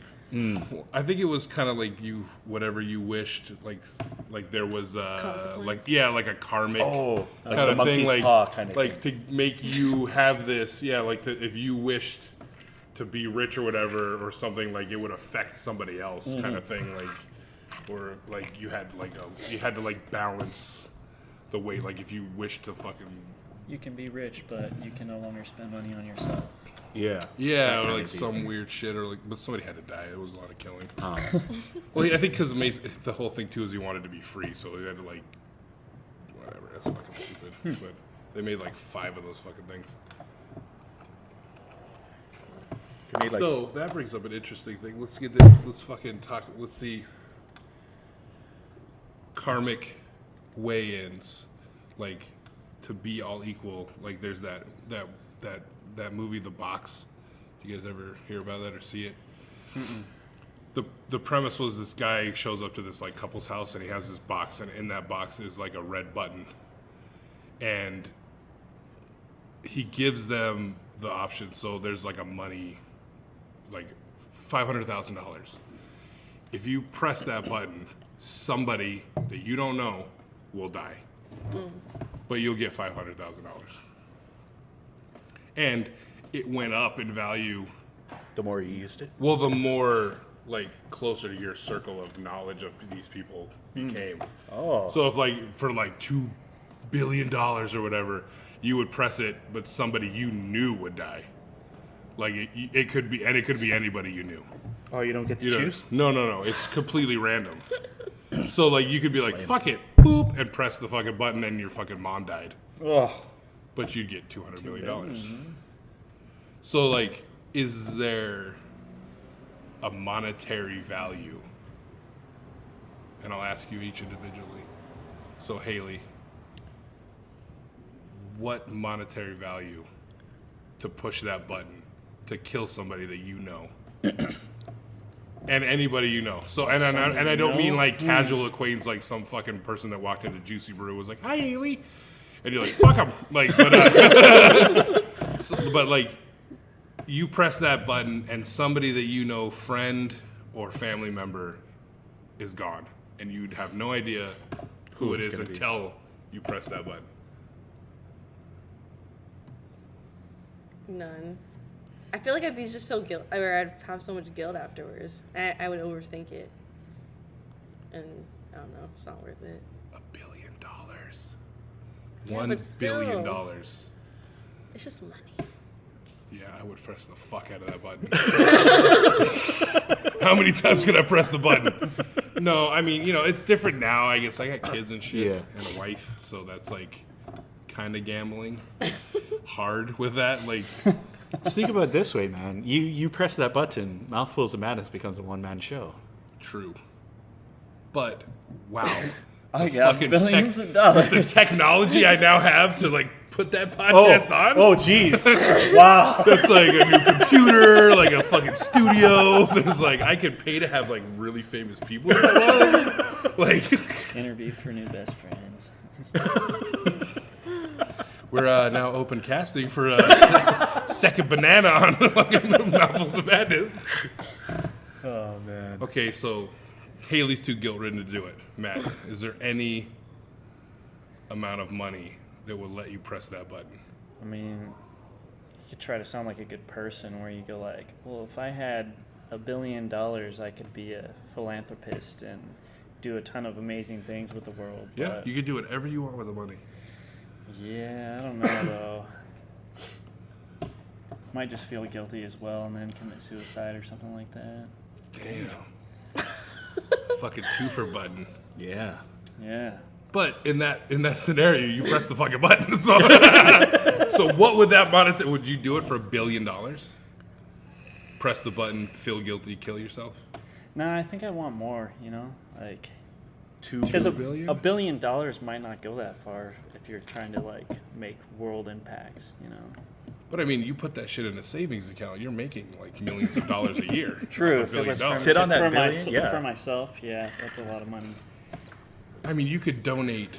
I think it was kind of like you, whatever you wished, like there was, Consequence? like yeah, like a karmic Oh, like kind the of monkey's thing, like paw kind of like thing. to make you have this, yeah, like if you wished to be rich or whatever or something, like it would affect somebody else, kind of thing, like, or like you had to like balance the way, like if you wished to fucking. You can be rich, but you can no longer spend money on yourself. Yeah. Yeah, That or kinda like deal. some weird shit, or like, but somebody had to die. It was a lot of killing. Oh. Well, yeah, I think because the whole thing too is he wanted to be free, so he had to like, whatever. That's fucking stupid. But they made like 5 of those fucking things. They made, like, So that brings up an interesting thing. Let's fucking talk. Let's see. Karmic weigh-ins, like to be all equal. Like there's that movie, The Box. You guys ever hear about that or see it? The premise was this guy shows up to this like couple's house and he has this box, and in that box is like a red button, and he gives them the option. So there's like a money, like $500,000. If you press that button, somebody that you don't know will die, but you'll get $500,000. And it went up in value. the more you used it. Well, the more like closer to your circle of knowledge of these people became. Oh. So if like for like $2 billion or whatever, you would press it, but somebody you knew would die. Like it could be, and it could be anybody you knew. Oh, you don't get to You know? choose? No. It's completely random. So like you could be like, Lame. fuck it, boop, and press the fucking button, and your fucking mom died, Oh. but you'd get $200 million. So like, is there a monetary value? And I'll ask you each individually. So Haley, what monetary value to push that button to kill somebody that you know? and anybody you know. So and I don't mean like casual acquaintance, like some fucking person that walked into Juicy Brew was like, "Hi, Haley," and you're like, "Fuck him," like, but like, you press that button, and somebody that you know, friend or family member, is gone, and you'd have no idea who it is until you press that button. None. I feel like I'd be just so guilt, or I'd have so much guilt afterwards. I would overthink it, and I don't know. It's not worth it. $1 billion. Yeah, $1 but still. billion. It's just money. Yeah, I would press the fuck out of that button. How many times can I press the button? No, I mean, it's different now. I guess I got kids and shit and a wife, so that's like kind of gambling hard with that. Like, Just think about it this way, man. You press that button, Mouthfuls of Madness becomes a one-man show. true. But, wow. I got fucking billions of dollars. The technology I now have to, like, put that podcast on. Oh, jeez. Wow. That's like a new computer, like a fucking studio. There's like, I could pay to have like really famous people in my life. Like, Interview for new best friends. we're now open casting for second banana on Mouthfuls of Madness. Oh, man. Okay, so Haley's too guilt-ridden to do it. Matt, is there any amount of money that will let you press that button? I mean, you could try to sound like a good person where you go like, well, if I had $1 billion, I could be a philanthropist and do a ton of amazing things with the world. Yeah, But you could do whatever you want with the money. yeah, I don't know though. Might just feel guilty as well and then commit suicide or something like that. Damn. Fucking twofer button. Yeah. Yeah. But in that scenario, you press the fucking button. So, so what would that monitor? Would you do it for $1 billion? Press the button, feel guilty, kill yourself. No, I think I want more. Like $2 because billion? $1 billion might not go that far if you're trying to like make world impacts. But I mean, you put that shit in a savings account, you're making like millions of dollars a year. True. Off $1 If it was billion. Sit on that for billion, yeah. For myself, yeah, that's a lot of money. I mean, you could donate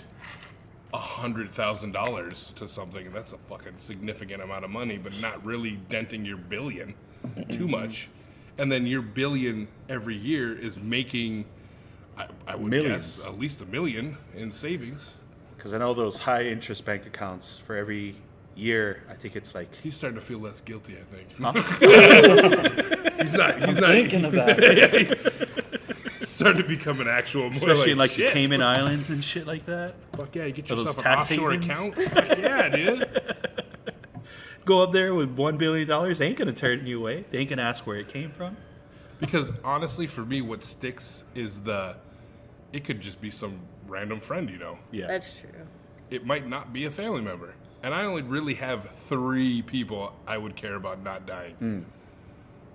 $100,000 to something, and that's a fucking significant amount of money, but not really denting your billion too much. And then your billion every year is making, I would Millions. guess, at least $1 million in savings. Because I know those high-interest bank accounts for every year, I think it's like... He's starting to feel less guilty, I think. He's not Thinking about it. He's starting to become an actual, more Especially in like shit. the Cayman Islands and shit like that. Fuck yeah, you get Are those yourself an tax offshore havens? account. Fuck yeah, dude. Go up there with $1 billion, they ain't going to turn you away. They ain't going to ask where it came from. Because honestly, for me, what sticks is it could just be some random friend, Yeah. That's true. It might not be a family member. And I only really have 3 people I would care about not dying.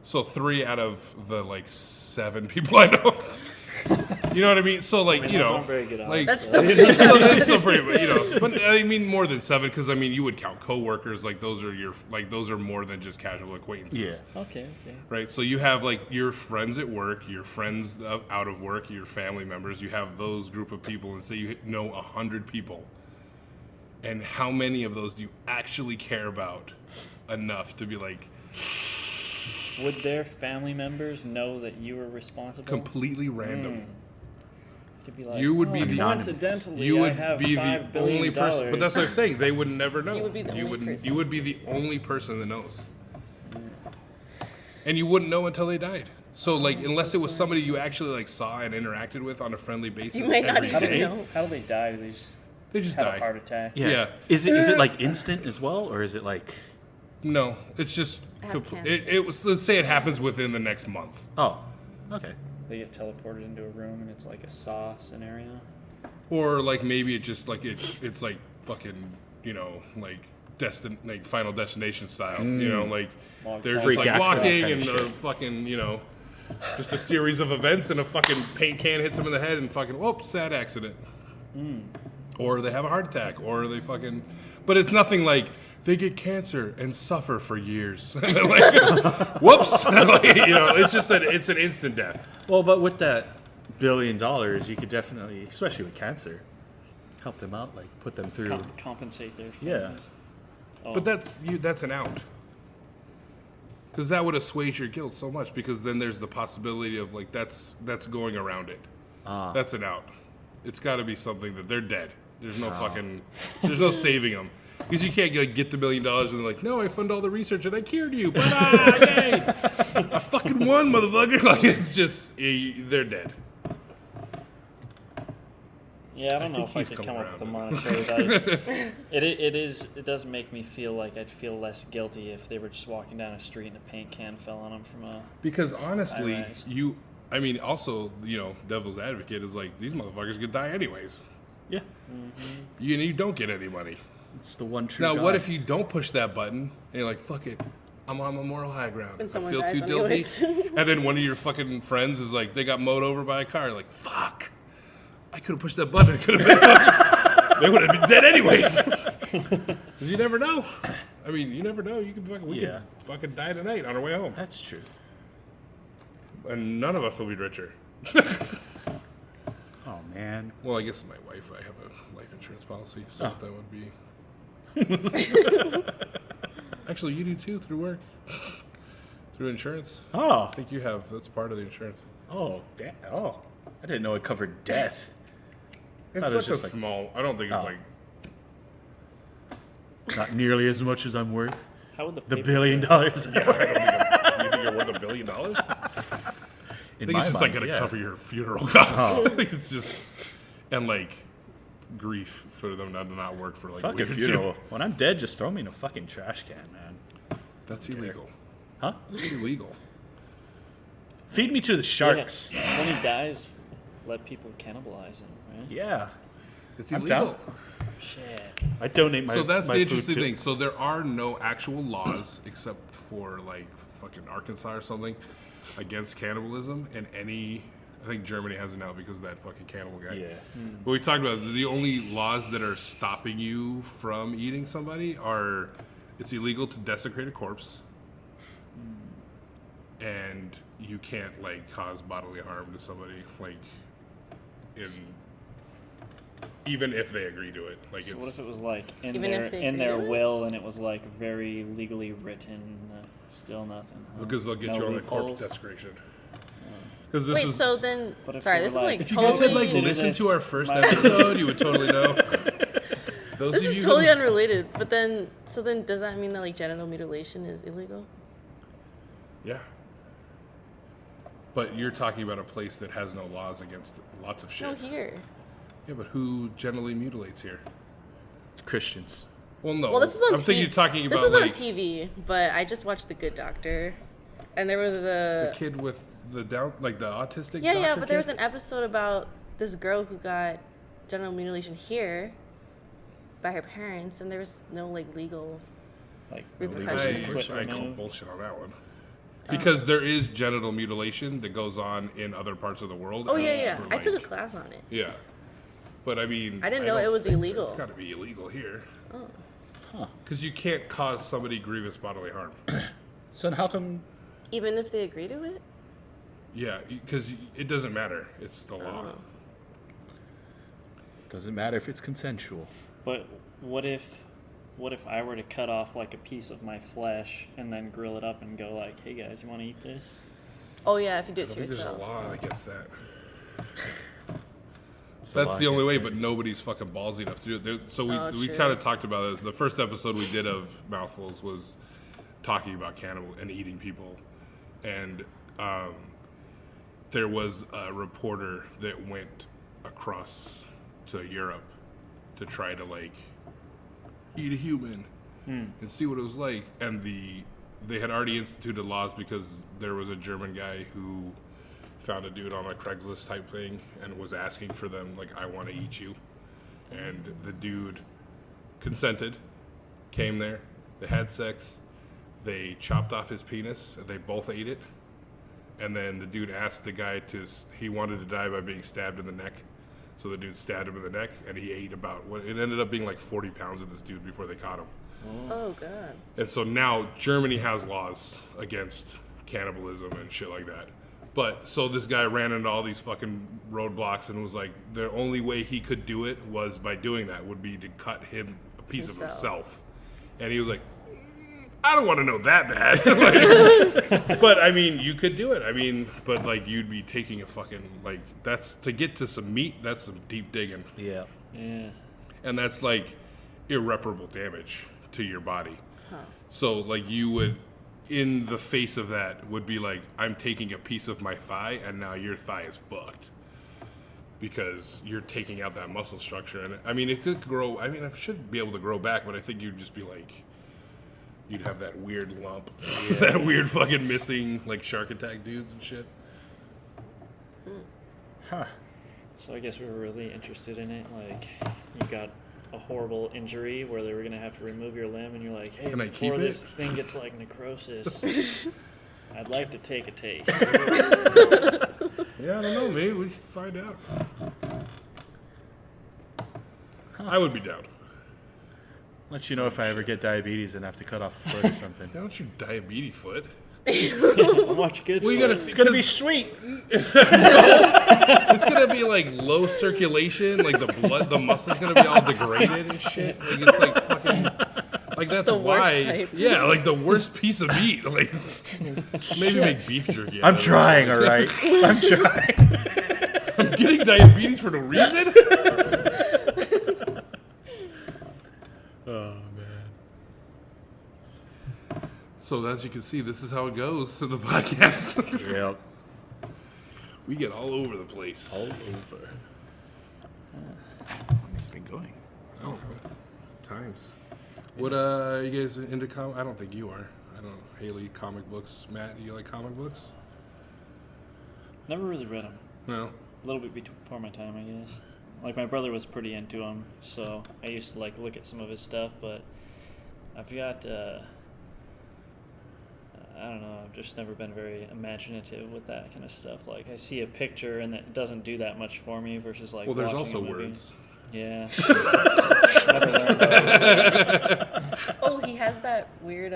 So 3 out of the like 7 people I know. You know what I mean? So like, Those aren't very good odds, like That's though. still that's still pretty, but I mean more than 7 because I mean you would count coworkers, like those are more than just casual acquaintances. Yeah. Okay. Right. So you have like your friends at work, your friends out of work, your family members. You have those group of people, and say you know 100 people. And how many of those do you actually care about enough to be like Would their family members know that you were responsible? completely random? Could be like, You would be the coincidentally, You I would have be $5 the billion. only person, but that's what I'm saying. They would never know. You would be the only person. You would be the only person that knows, and you wouldn't know until they died. So, like, unless it was somebody you actually like saw and interacted with on a friendly basis, You might not every even day, know. How do they die? Do they just have die. a heart attack? Yeah. Is it like instant as well, or is it like... No, it's just I have cancer. it was. Let's say it happens within the next month, Oh, okay. They get teleported into a room and it's like a Saw scenario. or like maybe it just like it's like fucking like Final Destination style. Like Log they're just Freak like accident walking kind and of they're shit. fucking just a series of events and a fucking paint can hits them in the head and fucking whoops, sad accident. Or they have a heart attack, or they fucking. But it's nothing like they get cancer and suffer for years. And then like, whoops. Like, it's just that it's an instant death. Well, but with that $1 billion, you could definitely, especially with cancer, help them out, like put them through. Compensate their Yeah. families. Oh. But that's an out. Because that would assuage your guilt so much. Because then there's the possibility of like that's going around it. That's an out. It's got to be something that they're dead. There's no there's no saving them. Because you can't get the $1 million and they're like, no, I fund all the research and I cured you. Yay! I fucking won, motherfucker. Like it's just they're dead. Yeah, I don't know think if I he's could come come up around with a it. monetary value. It does make me feel like I'd feel less guilty if they were just walking down a street and a paint can fell on them from a. Because honestly, high-rise. also, devil's advocate is like, these motherfuckers could die anyways. Yeah, You don't get any money. it's the one true. Now, God. what if you don't push that button and you're like, fuck it, I'm on my moral high ground. And I someone feel dies too guilty. anyways. And then one of your fucking friends is like, they got mowed over by a car. You're like, fuck, I could have pushed that button. It could have been, they would have been dead anyways. Because you never know. I mean, you never know. We could fucking die tonight on our way home. That's true. And none of us will be richer. Oh man. Well, I guess my wife, I have a life insurance policy, so that would be. Actually, you do too through work, through insurance. Oh. I think you have. That's part of the insurance. Oh. Damn. Oh. I didn't know it covered death. It's thought it was such a just like- small. I don't think it's Oh. like. Not nearly as much as I'm worth. How would the The $1 paper billion. Yeah, I don't think you think you're worth $1 billion? I In think my it's just mind, like gonna yeah. cover your funeral costs. Oh. I think it's just and like grief for them to not work for like Fuck a week a or two. funeral. When I'm dead, just throw me in a fucking trash can, man. That's illegal. Huh? It's illegal. Feed me to the sharks. When he dies, let people cannibalize him, right? Yeah. It's I'm illegal. down. Shit. I donate my So that's my the food interesting to- thing. So there are no actual laws except for like fucking Arkansas or something against cannibalism, and I think Germany has it now because of that fucking cannibal guy. Yeah. But we talked about the only laws that are stopping you from eating somebody are it's illegal to desecrate a corpse, and you can't like cause bodily harm to somebody like in even if they agree to it. Like So it's what if it was like in Even their if they in agree their to it? will and it was like very legally written, still nothing? Huh? because they'll get No you on the corpse loopholes? desecration. Because this Wait, is so then, But if sorry, they this were is like- like if you guys totally. had like Consider listened this to our first my- episode, you would totally know. Those This of is you totally who- unrelated. But then, does that mean that like genital mutilation is illegal? Yeah. But you're talking about a place that has no laws against lots of shit. No, here. Yeah, but who generally mutilates here? Christians. Well, no. Well, this was on I'm TV. thinking you're talking about This was like on TV, but I just watched The Good Doctor, and there was the a kid with the like the autistic. yeah, doctor but there was kid? an episode about this girl who got genital mutilation here by her parents, and there was no like legal. Like Repercussions. I call bullshit on that one. Because there is genital mutilation that goes on in other parts of the world. Oh as yeah. for, I took a like- class on it. Yeah. But I mean, I didn't know don't it was think illegal. It's got to be illegal here. Oh. Because you can't cause somebody grievous bodily harm. So then how come? Even if they agree to it. Yeah, because it doesn't matter. It's the law. Oh. Doesn't matter if it's consensual. But what if I were to cut off like a piece of my flesh and then grill it up and go like, "Hey guys, you want to eat this?" Oh yeah, if you do I it to think there's a yourself. law against that. So That's the only way, but against nobody's fucking ballsy enough to do it. So Oh, we true. kind of talked about this. The first episode we did of Mouthfuls was talking about cannibal and eating people, and there was a reporter that went across to Europe to try to like eat a human and see what it was like, and they had already instituted laws because there was a German guy who found a dude on a Craigslist type thing and was asking for them like, I want to eat you, and the dude consented, came there, they had sex, they chopped off his penis, and they both ate it, and then the dude asked the guy he wanted to die by being stabbed in the neck, so the dude stabbed him in the neck, and he ate it ended up being like 40 pounds of this dude before they caught him. Oh god. And so now Germany has laws against cannibalism and shit like that. But so this guy ran into all these fucking roadblocks and was like, the only way he could do it was by doing that would be to cut him a piece of himself. And he was like, I don't want to know that bad. Like, but I mean, you could do it. I mean, but like you'd be taking a fucking, like, that's to get to some meat, that's some deep digging. Yeah. Yeah. And that's like irreparable damage to your body. Huh. So like you would, in the face of that, would be like, I'm taking a piece of my thigh and now your thigh is fucked. Because you're taking out that muscle structure. And I mean, it could grow, I mean, it should be able to grow back, but I think you'd just be like, you'd have that weird lump. Yeah. That weird fucking missing, like, shark attack dudes and shit. Huh. So I guess we were really interested in it. Like, you got a horrible injury where they were going to have to remove your limb, and you're like, hey, Can I before keep this it? thing gets like necrosis, I'd like to take a taste. Yeah, I don't know, maybe we should find out. I would be down. Let you know if I ever get diabetes and have to cut off a foot or something. Don't you diabetes foot? Watch good. Well, you foot. gotta, It's gonna be sweet. it's gonna be like low circulation, like the blood, the muscle's gonna be all degraded and shit. Like it's like fucking, like that's The worst why. type. Yeah, like the worst piece of meat. Like maybe make beef jerky. out I'm of it. trying, all right. I'm trying. I'm getting diabetes for no reason. Oh man. So as you can see, this is how it goes to the podcast. Yep. We get all over the place. All over. It's been going. I don't know. Times. What you guys into I don't think you are. I don't know. Haley, comic books. Matt, you like comic books? Never really read them. No. A little bit before my time, I guess. Like, my brother was pretty into them, so I used to, like, look at some of his stuff, but I've got, I don't know, I've just never been very imaginative with that kind of stuff. Like, I see a picture, and it doesn't do that much for me versus, like, Well, there's watching also a movie. words. Yeah. Never learned those. Oh, he has that weird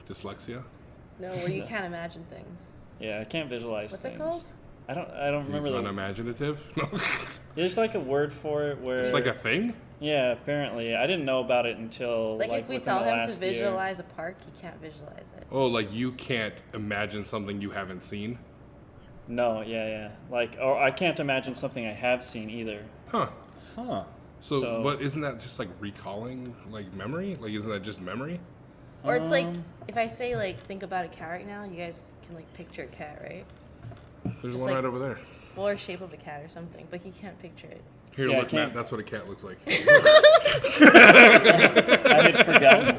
Dyslexia. no, where you can't imagine things. Yeah, I can't visualize What's things. it called? I don't He's remember the. unimaginative. No. There's like a word for it where. It's like a thing. Yeah, apparently. I didn't know about it until Like if we within tell the him to last year. visualize a park, he can't visualize it. Oh, like you can't imagine something you haven't seen. No, yeah. Like, or I can't imagine something I have seen either. Huh. Huh. So, but isn't that just like recalling, like memory? Like, isn't that just memory? Or it's like if I say like think about a cat right now, you guys can like picture a cat, right? There's Just one like- right over there. Or shape of a cat or something, but he can't picture it. Here, Yeah, I look, can't- Matt. That's what a cat looks like. I had forgotten.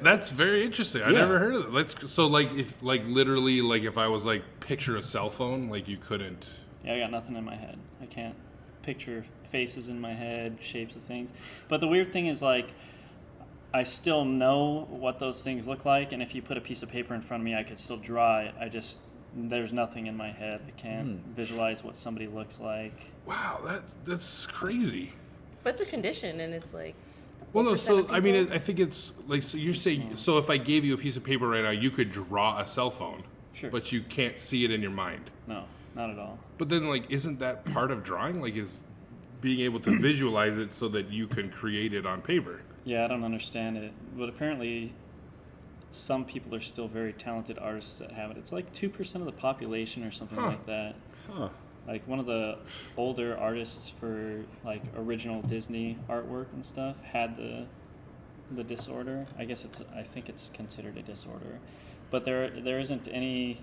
That's very interesting. I never heard of it. So, like, if like literally, like if I was like picture a cell phone, like you couldn't. Yeah, I got nothing in my head. I can't picture faces in my head, shapes of things. But the weird thing is, like, I still know what those things look like, and if you put a piece of paper in front of me, I could still draw it. There's nothing in my head. I can't visualize what somebody looks like. Wow, that's crazy. But it's a condition, and it's like. Well, what no. percent So of I mean, people- I think it's like so you're saying. So if I gave you a piece of paper right now, you could draw a cell phone, Sure. but you can't see it in your mind. No, not at all. But then, like, isn't that part of drawing? Like, is being able to visualize it so that you can create it on paper? Yeah, I don't understand it. But apparently, some people are still very talented artists that have it. It's like 2% of the population or something Huh. like that. Huh. Like one of the older artists for like original Disney artwork and stuff had the disorder. I think it's considered a disorder. But there isn't any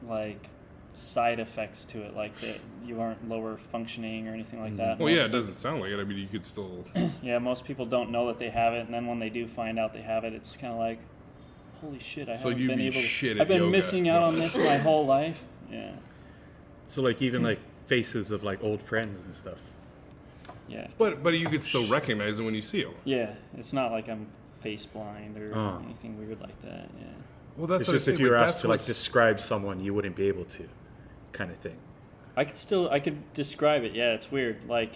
like side effects to it, like that you aren't lower functioning or anything like that. Well, yeah, it doesn't sound like it. I mean, you could still. Yeah, most people don't know that they have it, and then when they do find out they have it, it's kind of like, holy shit, I So haven't you'd been be able to. shit at I've been yoga. missing out No. on this my whole life. Yeah, So like even like faces of like old friends and stuff. yeah, But you could still recognize it when you see it. yeah. It's not like I'm face blind or Oh. anything weird like that. Yeah. Well, that's It's what I just if say, you were like, asked that's to like what's- describe someone, you wouldn't be able to, kind of thing. I could describe it. Yeah, it's weird. Like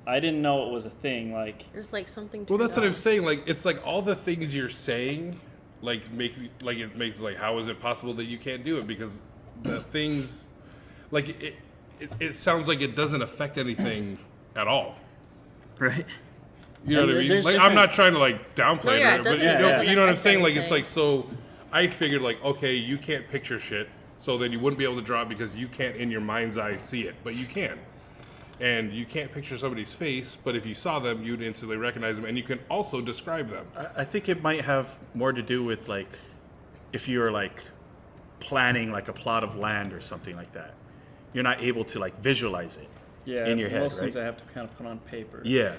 I didn't know it was a thing. Like, There's like something. Well, that's what I'm turned saying. Like, it's like all the things you're saying, like it makes like, how is it possible that you can't do it? Because the things, like it sounds like it doesn't affect anything at all. right? You know And what I mean? there's Like, I'm different- not trying to like downplay No, yeah, it, it but doesn't- it doesn't you know what I'm affect saying? Like, it's anything. like, so I figured like, okay, you can't picture shit, so then you wouldn't be able to draw it because you can't in your mind's eye see it, but you can. And you can't picture somebody's face, but if you saw them, you'd instantly recognize them, and you can also describe them. I think it might have more to do with like if you're like planning like a plot of land or something like that. You're not able to like visualize it Yeah, in your head, most right? things I have to kind of put on paper. Yeah.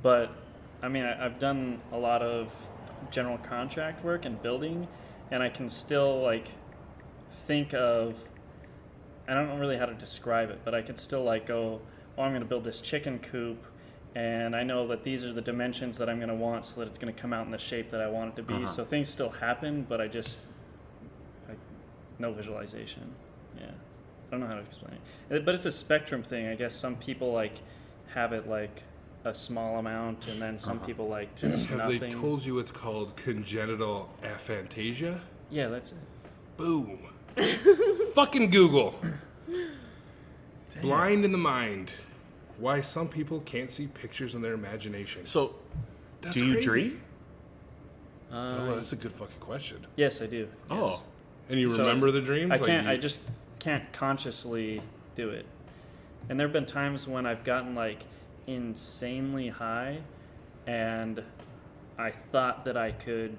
But I mean, I've done a lot of general contract work and building, and I can still like think of. I don't know really how to describe it, but I can still like go, oh, I'm going to build this chicken coop, and I know that these are the dimensions that I'm going to want, so that it's going to come out in the shape that I want it to be. Uh-huh. So things still happen, but I just like no visualization. Yeah, I don't know how to explain it, but it's a spectrum thing. I guess some people like have it like a small amount, and then some people like just Have nothing. they told you it's called congenital aphantasia? Yeah, that's it. Boom. Fucking Google. Blind in the mind. Why some people can't see pictures in their imagination. So That's do you crazy. dream? Oh, that's a good fucking question. Yes, I do. Oh. Yes. And you So remember the dreams? I Like, can't. you- I just can't consciously do it. And there have been times when I've gotten like insanely high, and I thought that I could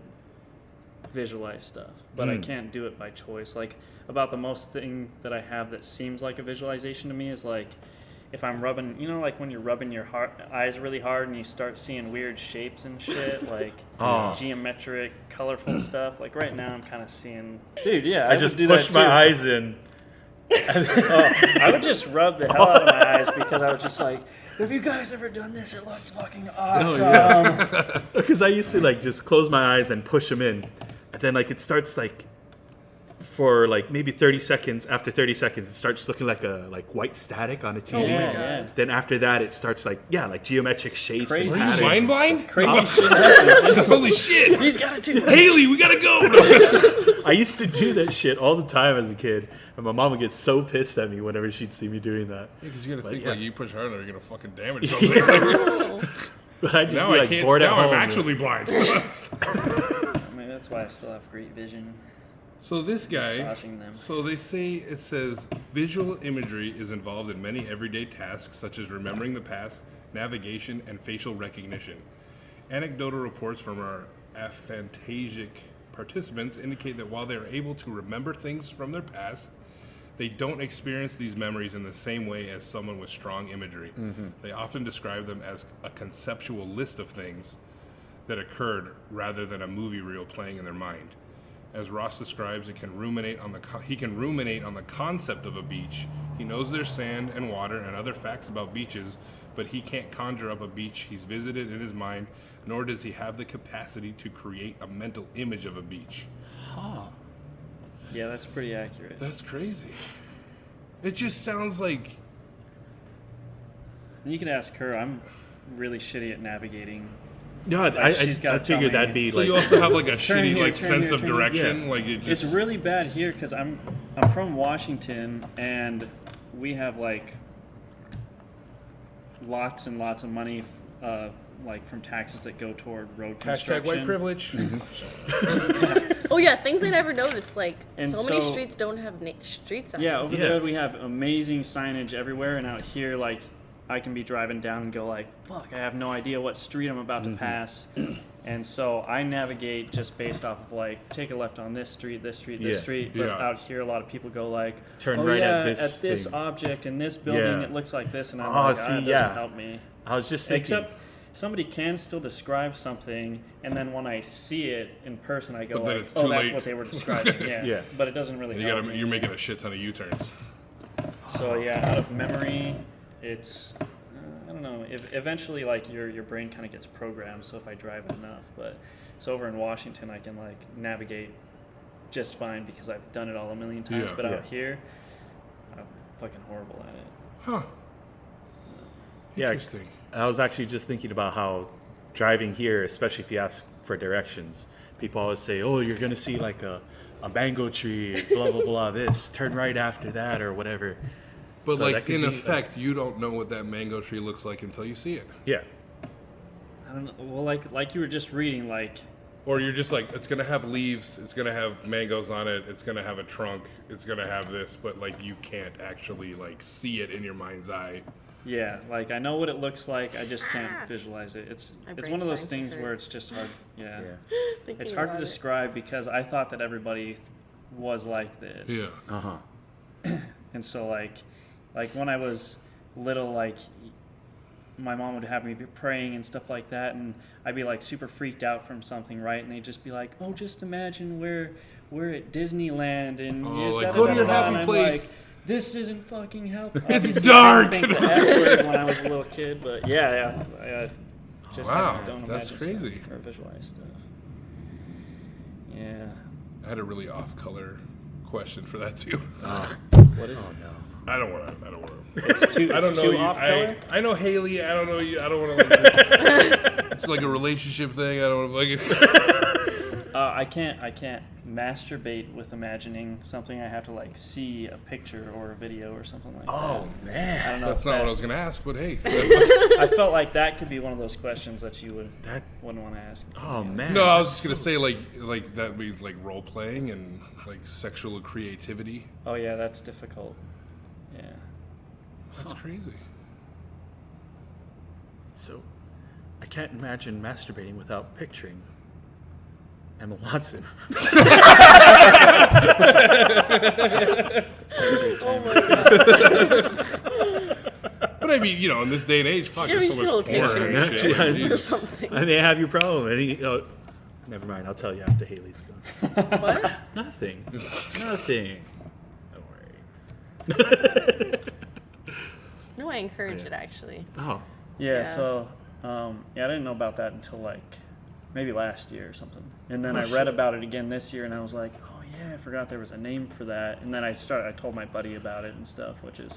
visualize stuff, but I can't do it by choice. Like about the most thing that I have that seems like a visualization to me is like if I'm rubbing, you know, like when you're rubbing your eyes really hard and you start seeing weird shapes and shit, like geometric, colorful stuff. Like right now, I'm kind of seeing, dude. Yeah, I just would do that pushed my too. eyes in. I would just rub the hell out of my eyes because I was just like, have you guys ever done this? It looks fucking awesome. Because I used to like just close my eyes and push them in, and then like it starts like for like maybe 30 seconds. After 30 seconds, it starts looking like a white static on a TV. Yeah. Then after that, it starts like geometric shapes. Crazy. And Are you patterns Mind and blind? Crazy shit happens. Holy shit! He's got it too. Haley, we gotta go! No. stuff. I used to do that shit all the time as a kid, and my mom would get so pissed at me whenever she'd see me doing that. Because you gotta think yeah. like you push hard enough, you're gonna fucking damage something. But I'd just Now be I like can't. bored at Now home. I'm actually blind. Maybe that's why I still have great vision. So this guy, Massaging them. so they say, it says, visual imagery is involved in many everyday tasks such as remembering the past, navigation, and facial recognition. Anecdotal reports from our aphantasic participants indicate that while they are able to remember things from their past, they don't experience these memories in the same way as someone with strong imagery. They often describe them as a conceptual list of things that occurred rather than a movie reel playing in their mind. As Ross describes, he can ruminate on the concept of a beach. He knows there's sand and water and other facts about beaches, but he can't conjure up a beach he's visited in his mind, nor does he have the capacity to create a mental image of a beach. Yeah, that's pretty accurate. That's crazy. It just sounds like... You can ask her. I'm really shitty at navigating. No, I she's gotta tell figured me. that'd be So like. you also have like a Turn shitty here, like turn sense here, of turn here. direction? Like it just... It's really bad here because I'm from Washington, and we have like lots and lots of money, like from taxes that go toward road construction. Hashtag white privilege. Oh yeah, things I never noticed. Like And so many so- streets don't have street signs. Yeah, over Yeah. there we have amazing signage everywhere, and out here, like, I can be driving down and go like, fuck, I have no idea what street I'm about to pass. And so I navigate just based off of like, take a left on this street, this street, this Yeah. street. But Yeah. out here, a lot of people go like, Turn oh right yeah, at this thing." object in this building, Yeah. it looks like this, and I'm Oh, like, see, that doesn't yeah. help me. I was just thinking. Except somebody can still describe something, and then when I see it in person, I go But then like, it's oh, too that's late." what they were describing. Yeah. Yeah. But it doesn't really help me. You're making a shit ton of U-turns. So yeah, out of memory, it's I don't know. Eventually, like your brain kind of gets programmed. So if I drive enough, but so over in Washington, I can like navigate just fine because I've done it all a million times. Yeah. But Yeah. out here, I'm fucking horrible at it. Huh. Interesting. I was actually just thinking about how driving here, especially if you ask for directions, people always say, "Oh, you're gonna see like a mango tree, blah blah blah. This turn right after that, or whatever." But So that like could in be, effect, you don't know what that mango tree looks like until you see it. Yeah. I don't know. Well, like you were just reading, like Or you're just like, it's gonna have leaves, it's gonna have mangoes on it, it's gonna have a trunk, it's gonna have this, but like you can't actually like see it in your mind's eye. yeah, like I know what it looks like. I just can't visualize it. It's My one brain's of those starting to things hurt. where it's just hard. Yeah. Thinking It's hard to about it. describe because I thought that everybody was like this. Yeah. Uh huh. And so like when I was little, like my mom would have me be praying and stuff like that, and I'd be like super freaked out from something, right? And they'd just be like, "Oh, just imagine we're at Disneyland and Oh, like, da- da- go to da- your da," happy and I'm place. like, this isn't fucking help. It's Obviously, dark. I didn't think the F word when I was a little kid, but yeah, I just Wow, don't that's imagine crazy. stuff or visualize stuff. Yeah. I had a really off-color question for that too. What is? Oh no. I don't want to. It's too. I don't it's know too you. off color. I know Haley. I don't know you. I don't want to. Like, it's like a relationship thing. I don't want to like. I can't masturbate with imagining something. I have to like see a picture or a video or something like that. Oh I man. don't know. That's if not that- what I was gonna ask, but hey. I felt like that could be one of those questions that you wouldn't want to ask. Oh man. No, I was just gonna say like that means like role playing and like sexual creativity. Oh yeah, that's difficult. Yeah. That's crazy. So, I can't imagine masturbating without picturing Emma Watson. Oh my god. But I mean, in this day and age, fuck, Give there's me so much still a porn and picture. shit. Yeah. Like, Or Jesus. something. I may have your problem. Never mind. I'll tell you after Haley's goes. What? Nothing. Nothing. Don't worry. No, I encourage it actually. Oh. Yeah. Yeah. So, I didn't know about that until like maybe last year or something, and then Oh, I read shit. about it again this year, and I was like, oh yeah, I forgot there was a name for that, and then I told my buddy about it and stuff, which is.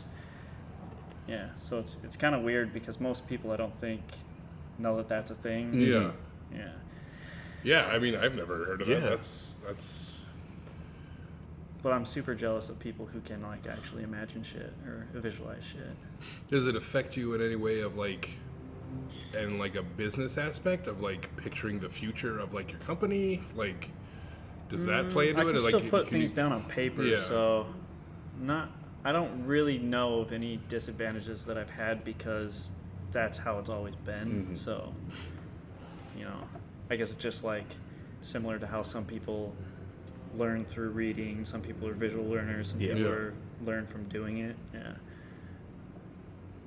Yeah, so it's kind of weird because most people I don't think know that that's a thing. Yeah. Yeah. Yeah, I mean, I've never heard of Yeah. that. That's. But I'm super jealous of people who can like actually imagine shit or visualize shit. Does it affect you in any way of like, and like a business aspect of like picturing the future of like your company? Like, does that play into I it? can Or, still like, put can you- things down on paper, Yeah. so I don't really know of any disadvantages that I've had because that's how it's always been. Mhm. So, I guess it's just like similar to how some people learn through reading, some people are visual learners, some Yeah. people Yeah. learn from doing it. Yeah.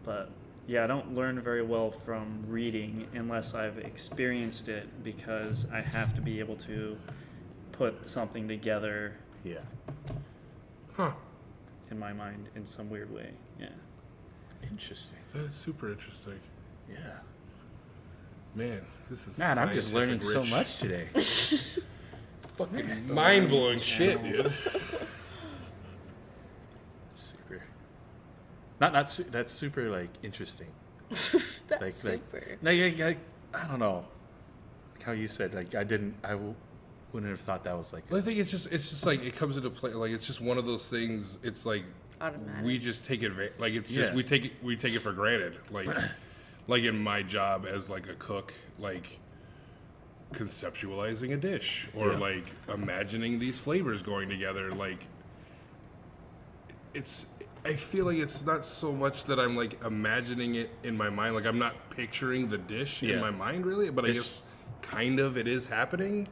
But yeah, I don't learn very well from reading unless I've experienced it because I have to be able to put something together Yeah. Huh. in my mind in some weird way. Yeah. Interesting. That's super interesting. Yeah. Man, this is Man, I'm just learning so scientific much today. rich, fucking mind-blowing shit, dude. That's super. That's super like interesting. That's super. I don't know. Like how you said, like wouldn't have thought that was like. Well, I think it's just like it comes into play. Like it's just one of those things. It's like Automatic. we just take it. Like it's just Yeah. we take it for granted. Like in my job as like a cook, like conceptualizing a dish or Yeah. like imagining these flavors going together. Like I feel like it's not so much that I'm like imagining it in my mind. Like I'm not picturing the dish in Yeah. my mind really, but I guess kind of it is happening.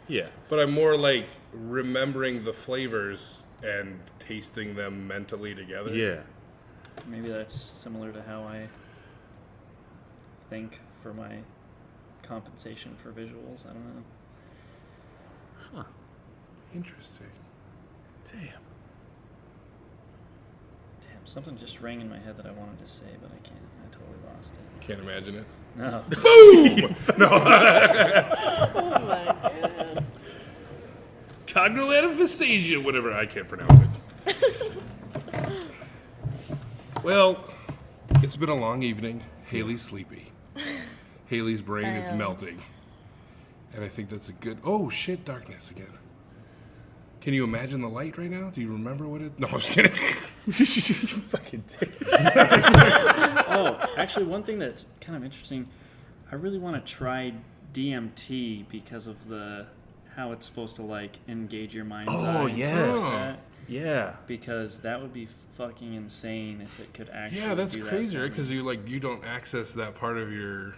Yeah. But I'm more like remembering the flavors and tasting them mentally together. Yeah. Maybe that's similar to how I think for my compensation for visuals. I don't know. Huh. Interesting. Damn. Damn, something just rang in my head that I wanted to say, but I can't. I totally lost it. Can't imagine it. No. Oh my god. Congenital aphantasia, whatever. I can't pronounce it. Well, it's been a long evening. Haley's sleepy. Haley's brain is melting. And I think that's a good... Oh, shit, darkness again. Can you imagine the light right now? Do you remember what it... No, I'm just kidding. You fucking dick. Oh, actually, one thing that's kind of interesting, I really want to try DMT because of how it's supposed to like engage your mind's eye. Oh, and yes. stuff like that. Yeah. Because that would be fucking insane if it could actually. Yeah, that's do crazy, that right? Because you don't access that part of your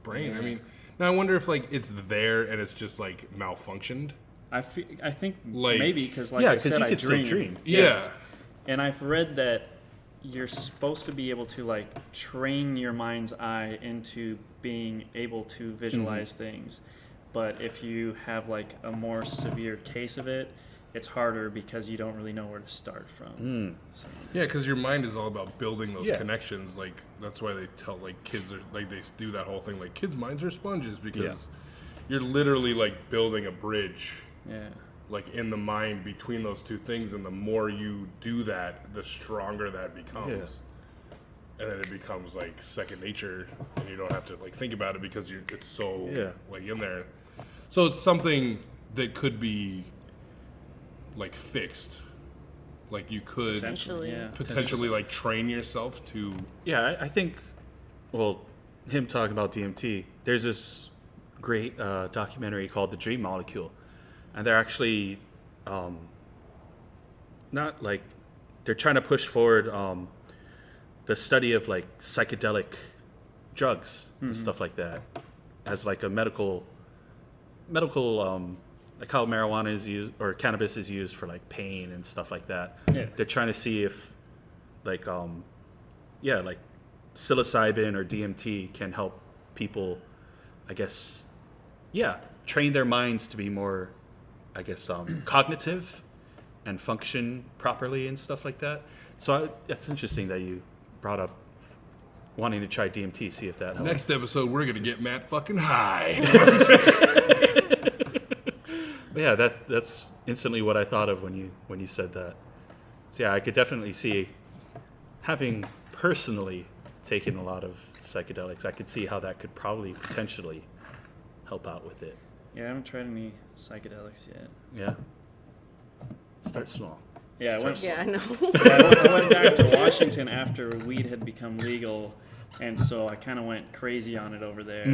brain. Yeah. I mean, now I wonder if like it's there and it's just like malfunctioned. I think Like, maybe because like Yeah, I because said, you I could still dream. Yeah. And I've read that you're supposed to be able to like train your mind's eye into being able to visualize things. But if you have like a more severe case of it, it's harder because you don't really know where to start from. So. Yeah, because your mind is all about building those Yeah. connections. Like that's why they tell like kids are like they do that whole thing like kids' minds are sponges because you're literally like building a bridge. Yeah. Like in the mind between those two things, and the more you do that, the stronger that becomes. And then it becomes like second nature, and you don't have to like think about it because it's so like in there. So it's something that could be like fixed. Like you could potentially like train yourself to. Yeah, I think, well, him talking about DMT, there's this great documentary called The Dream Molecule. And they're actually not like, they're trying to push forward the study of like psychedelic drugs and stuff like that as like a medical like how marijuana is used or cannabis is used for like pain and stuff like that. Yeah. They're trying to see if like like psilocybin or DMT can help people, I guess, train their minds to be more, I guess, cognitive and function properly and stuff like that. So that's interesting that you brought up wanting to try DMT, see if that helps. Next episode, we're gonna get Matt fucking high. But yeah, that's instantly what I thought of when you said that. So yeah, I could definitely see, having personally taken a lot of psychedelics, I could see how that could probably potentially help out with it. Yeah, I haven't tried any psychedelics yet. Yeah. Start small. Yeah, I went back to Washington after weed had become legal, and so I kind of went crazy on it over there.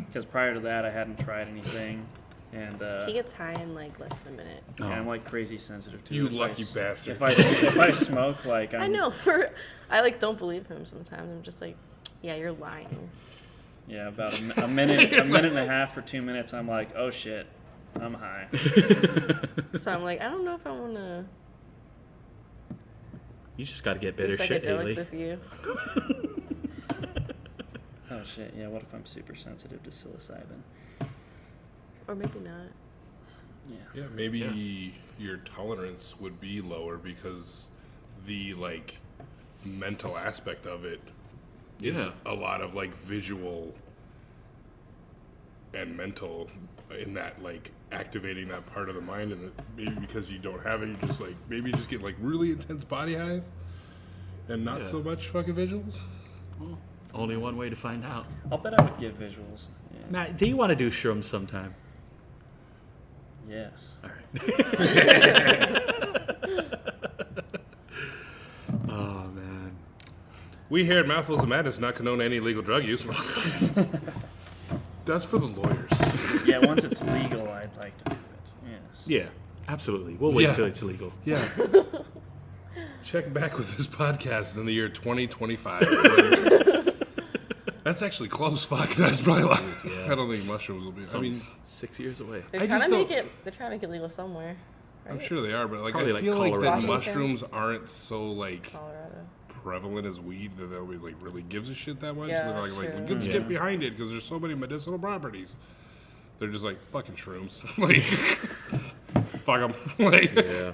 Because prior to that, I hadn't tried anything, and he gets high in like less than a minute. and I'm like crazy sensitive to You it. lucky bastard. If I smoke, like I know. I like don't believe him sometimes. I'm just like, yeah, you're lying. Yeah, about a minute and a half or 2 minutes, I'm like, oh shit, I'm high. So I'm like, I don't know if I want to You just got to get do better shit, psychedelics Haley. with you. Oh shit, yeah, what if I'm super sensitive to psilocybin? Or maybe not. Yeah. Yeah, maybe your tolerance would be lower because the like mental aspect of it is a lot of like visual and mental in that like activating that part of the mind, and maybe because you don't have it, you just like maybe just get like really intense body highs and not so much fucking visuals. Well, only one way to find out. I'll bet I would give visuals. Yeah. Matt, do you want to do shrooms sometime? Yes. All right. Oh man. We here at Mouthfuls of Madness not condone any illegal drug use. That's for the lawyers. Yeah, once it's legal, I'd like to do it. Yes. Yeah, absolutely. We'll wait till it's legal. Yeah. Check back with this podcast in the year 2025. That's actually close. Fuck, that's probably like. I don't think mushrooms will be. I mean, 6 years away. They're trying to make it legal somewhere. Right? I'm sure they are, but like Probably I like feel like that Colorado. mushrooms aren't so like Colorado. prevalent as weed that nobody like really gives a shit that much. Yeah, They're like true. let's get behind it because there's so many medicinal properties. They're just like fucking shrooms. Like fuck them. Like Yeah.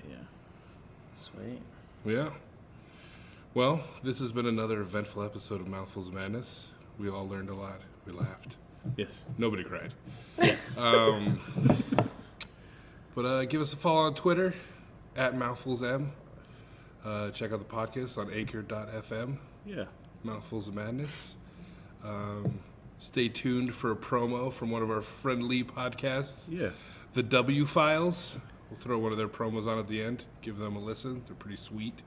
Yeah. Sweet. yeah. Well, this has been another eventful episode of Mouthfuls of Madness. We all learned a lot. We laughed. Yes. Nobody cried. But give us a follow on Twitter at MouthfulsM. Check out the podcast on anchor.fm, Yeah. Mouthfuls of Madness. Stay tuned for a promo from one of our friendly podcasts, Yeah. the W Files. We'll throw one of their promos on at the end. Give them a listen. They're pretty sweet.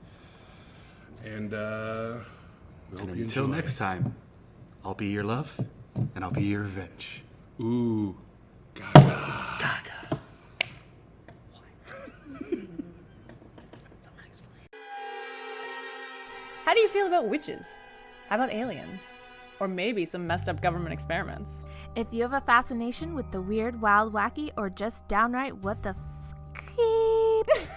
And we hope you Until enjoy. next time, I'll be your love, and I'll be your revenge. Ooh. Gaga. How do you feel about witches? How about aliens? Or maybe some messed up government experiments? If you have a fascination with the weird, wild, wacky, or just downright what the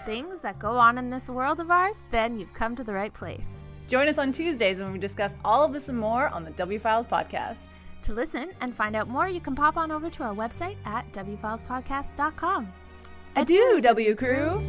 things that go on in this world of ours, then you've come to the right place. Join us on Tuesdays when we discuss all of this and more on the W Files podcast. To listen and find out more, you can pop on over to our website at wfilespodcast.com. Adieu, W Crew!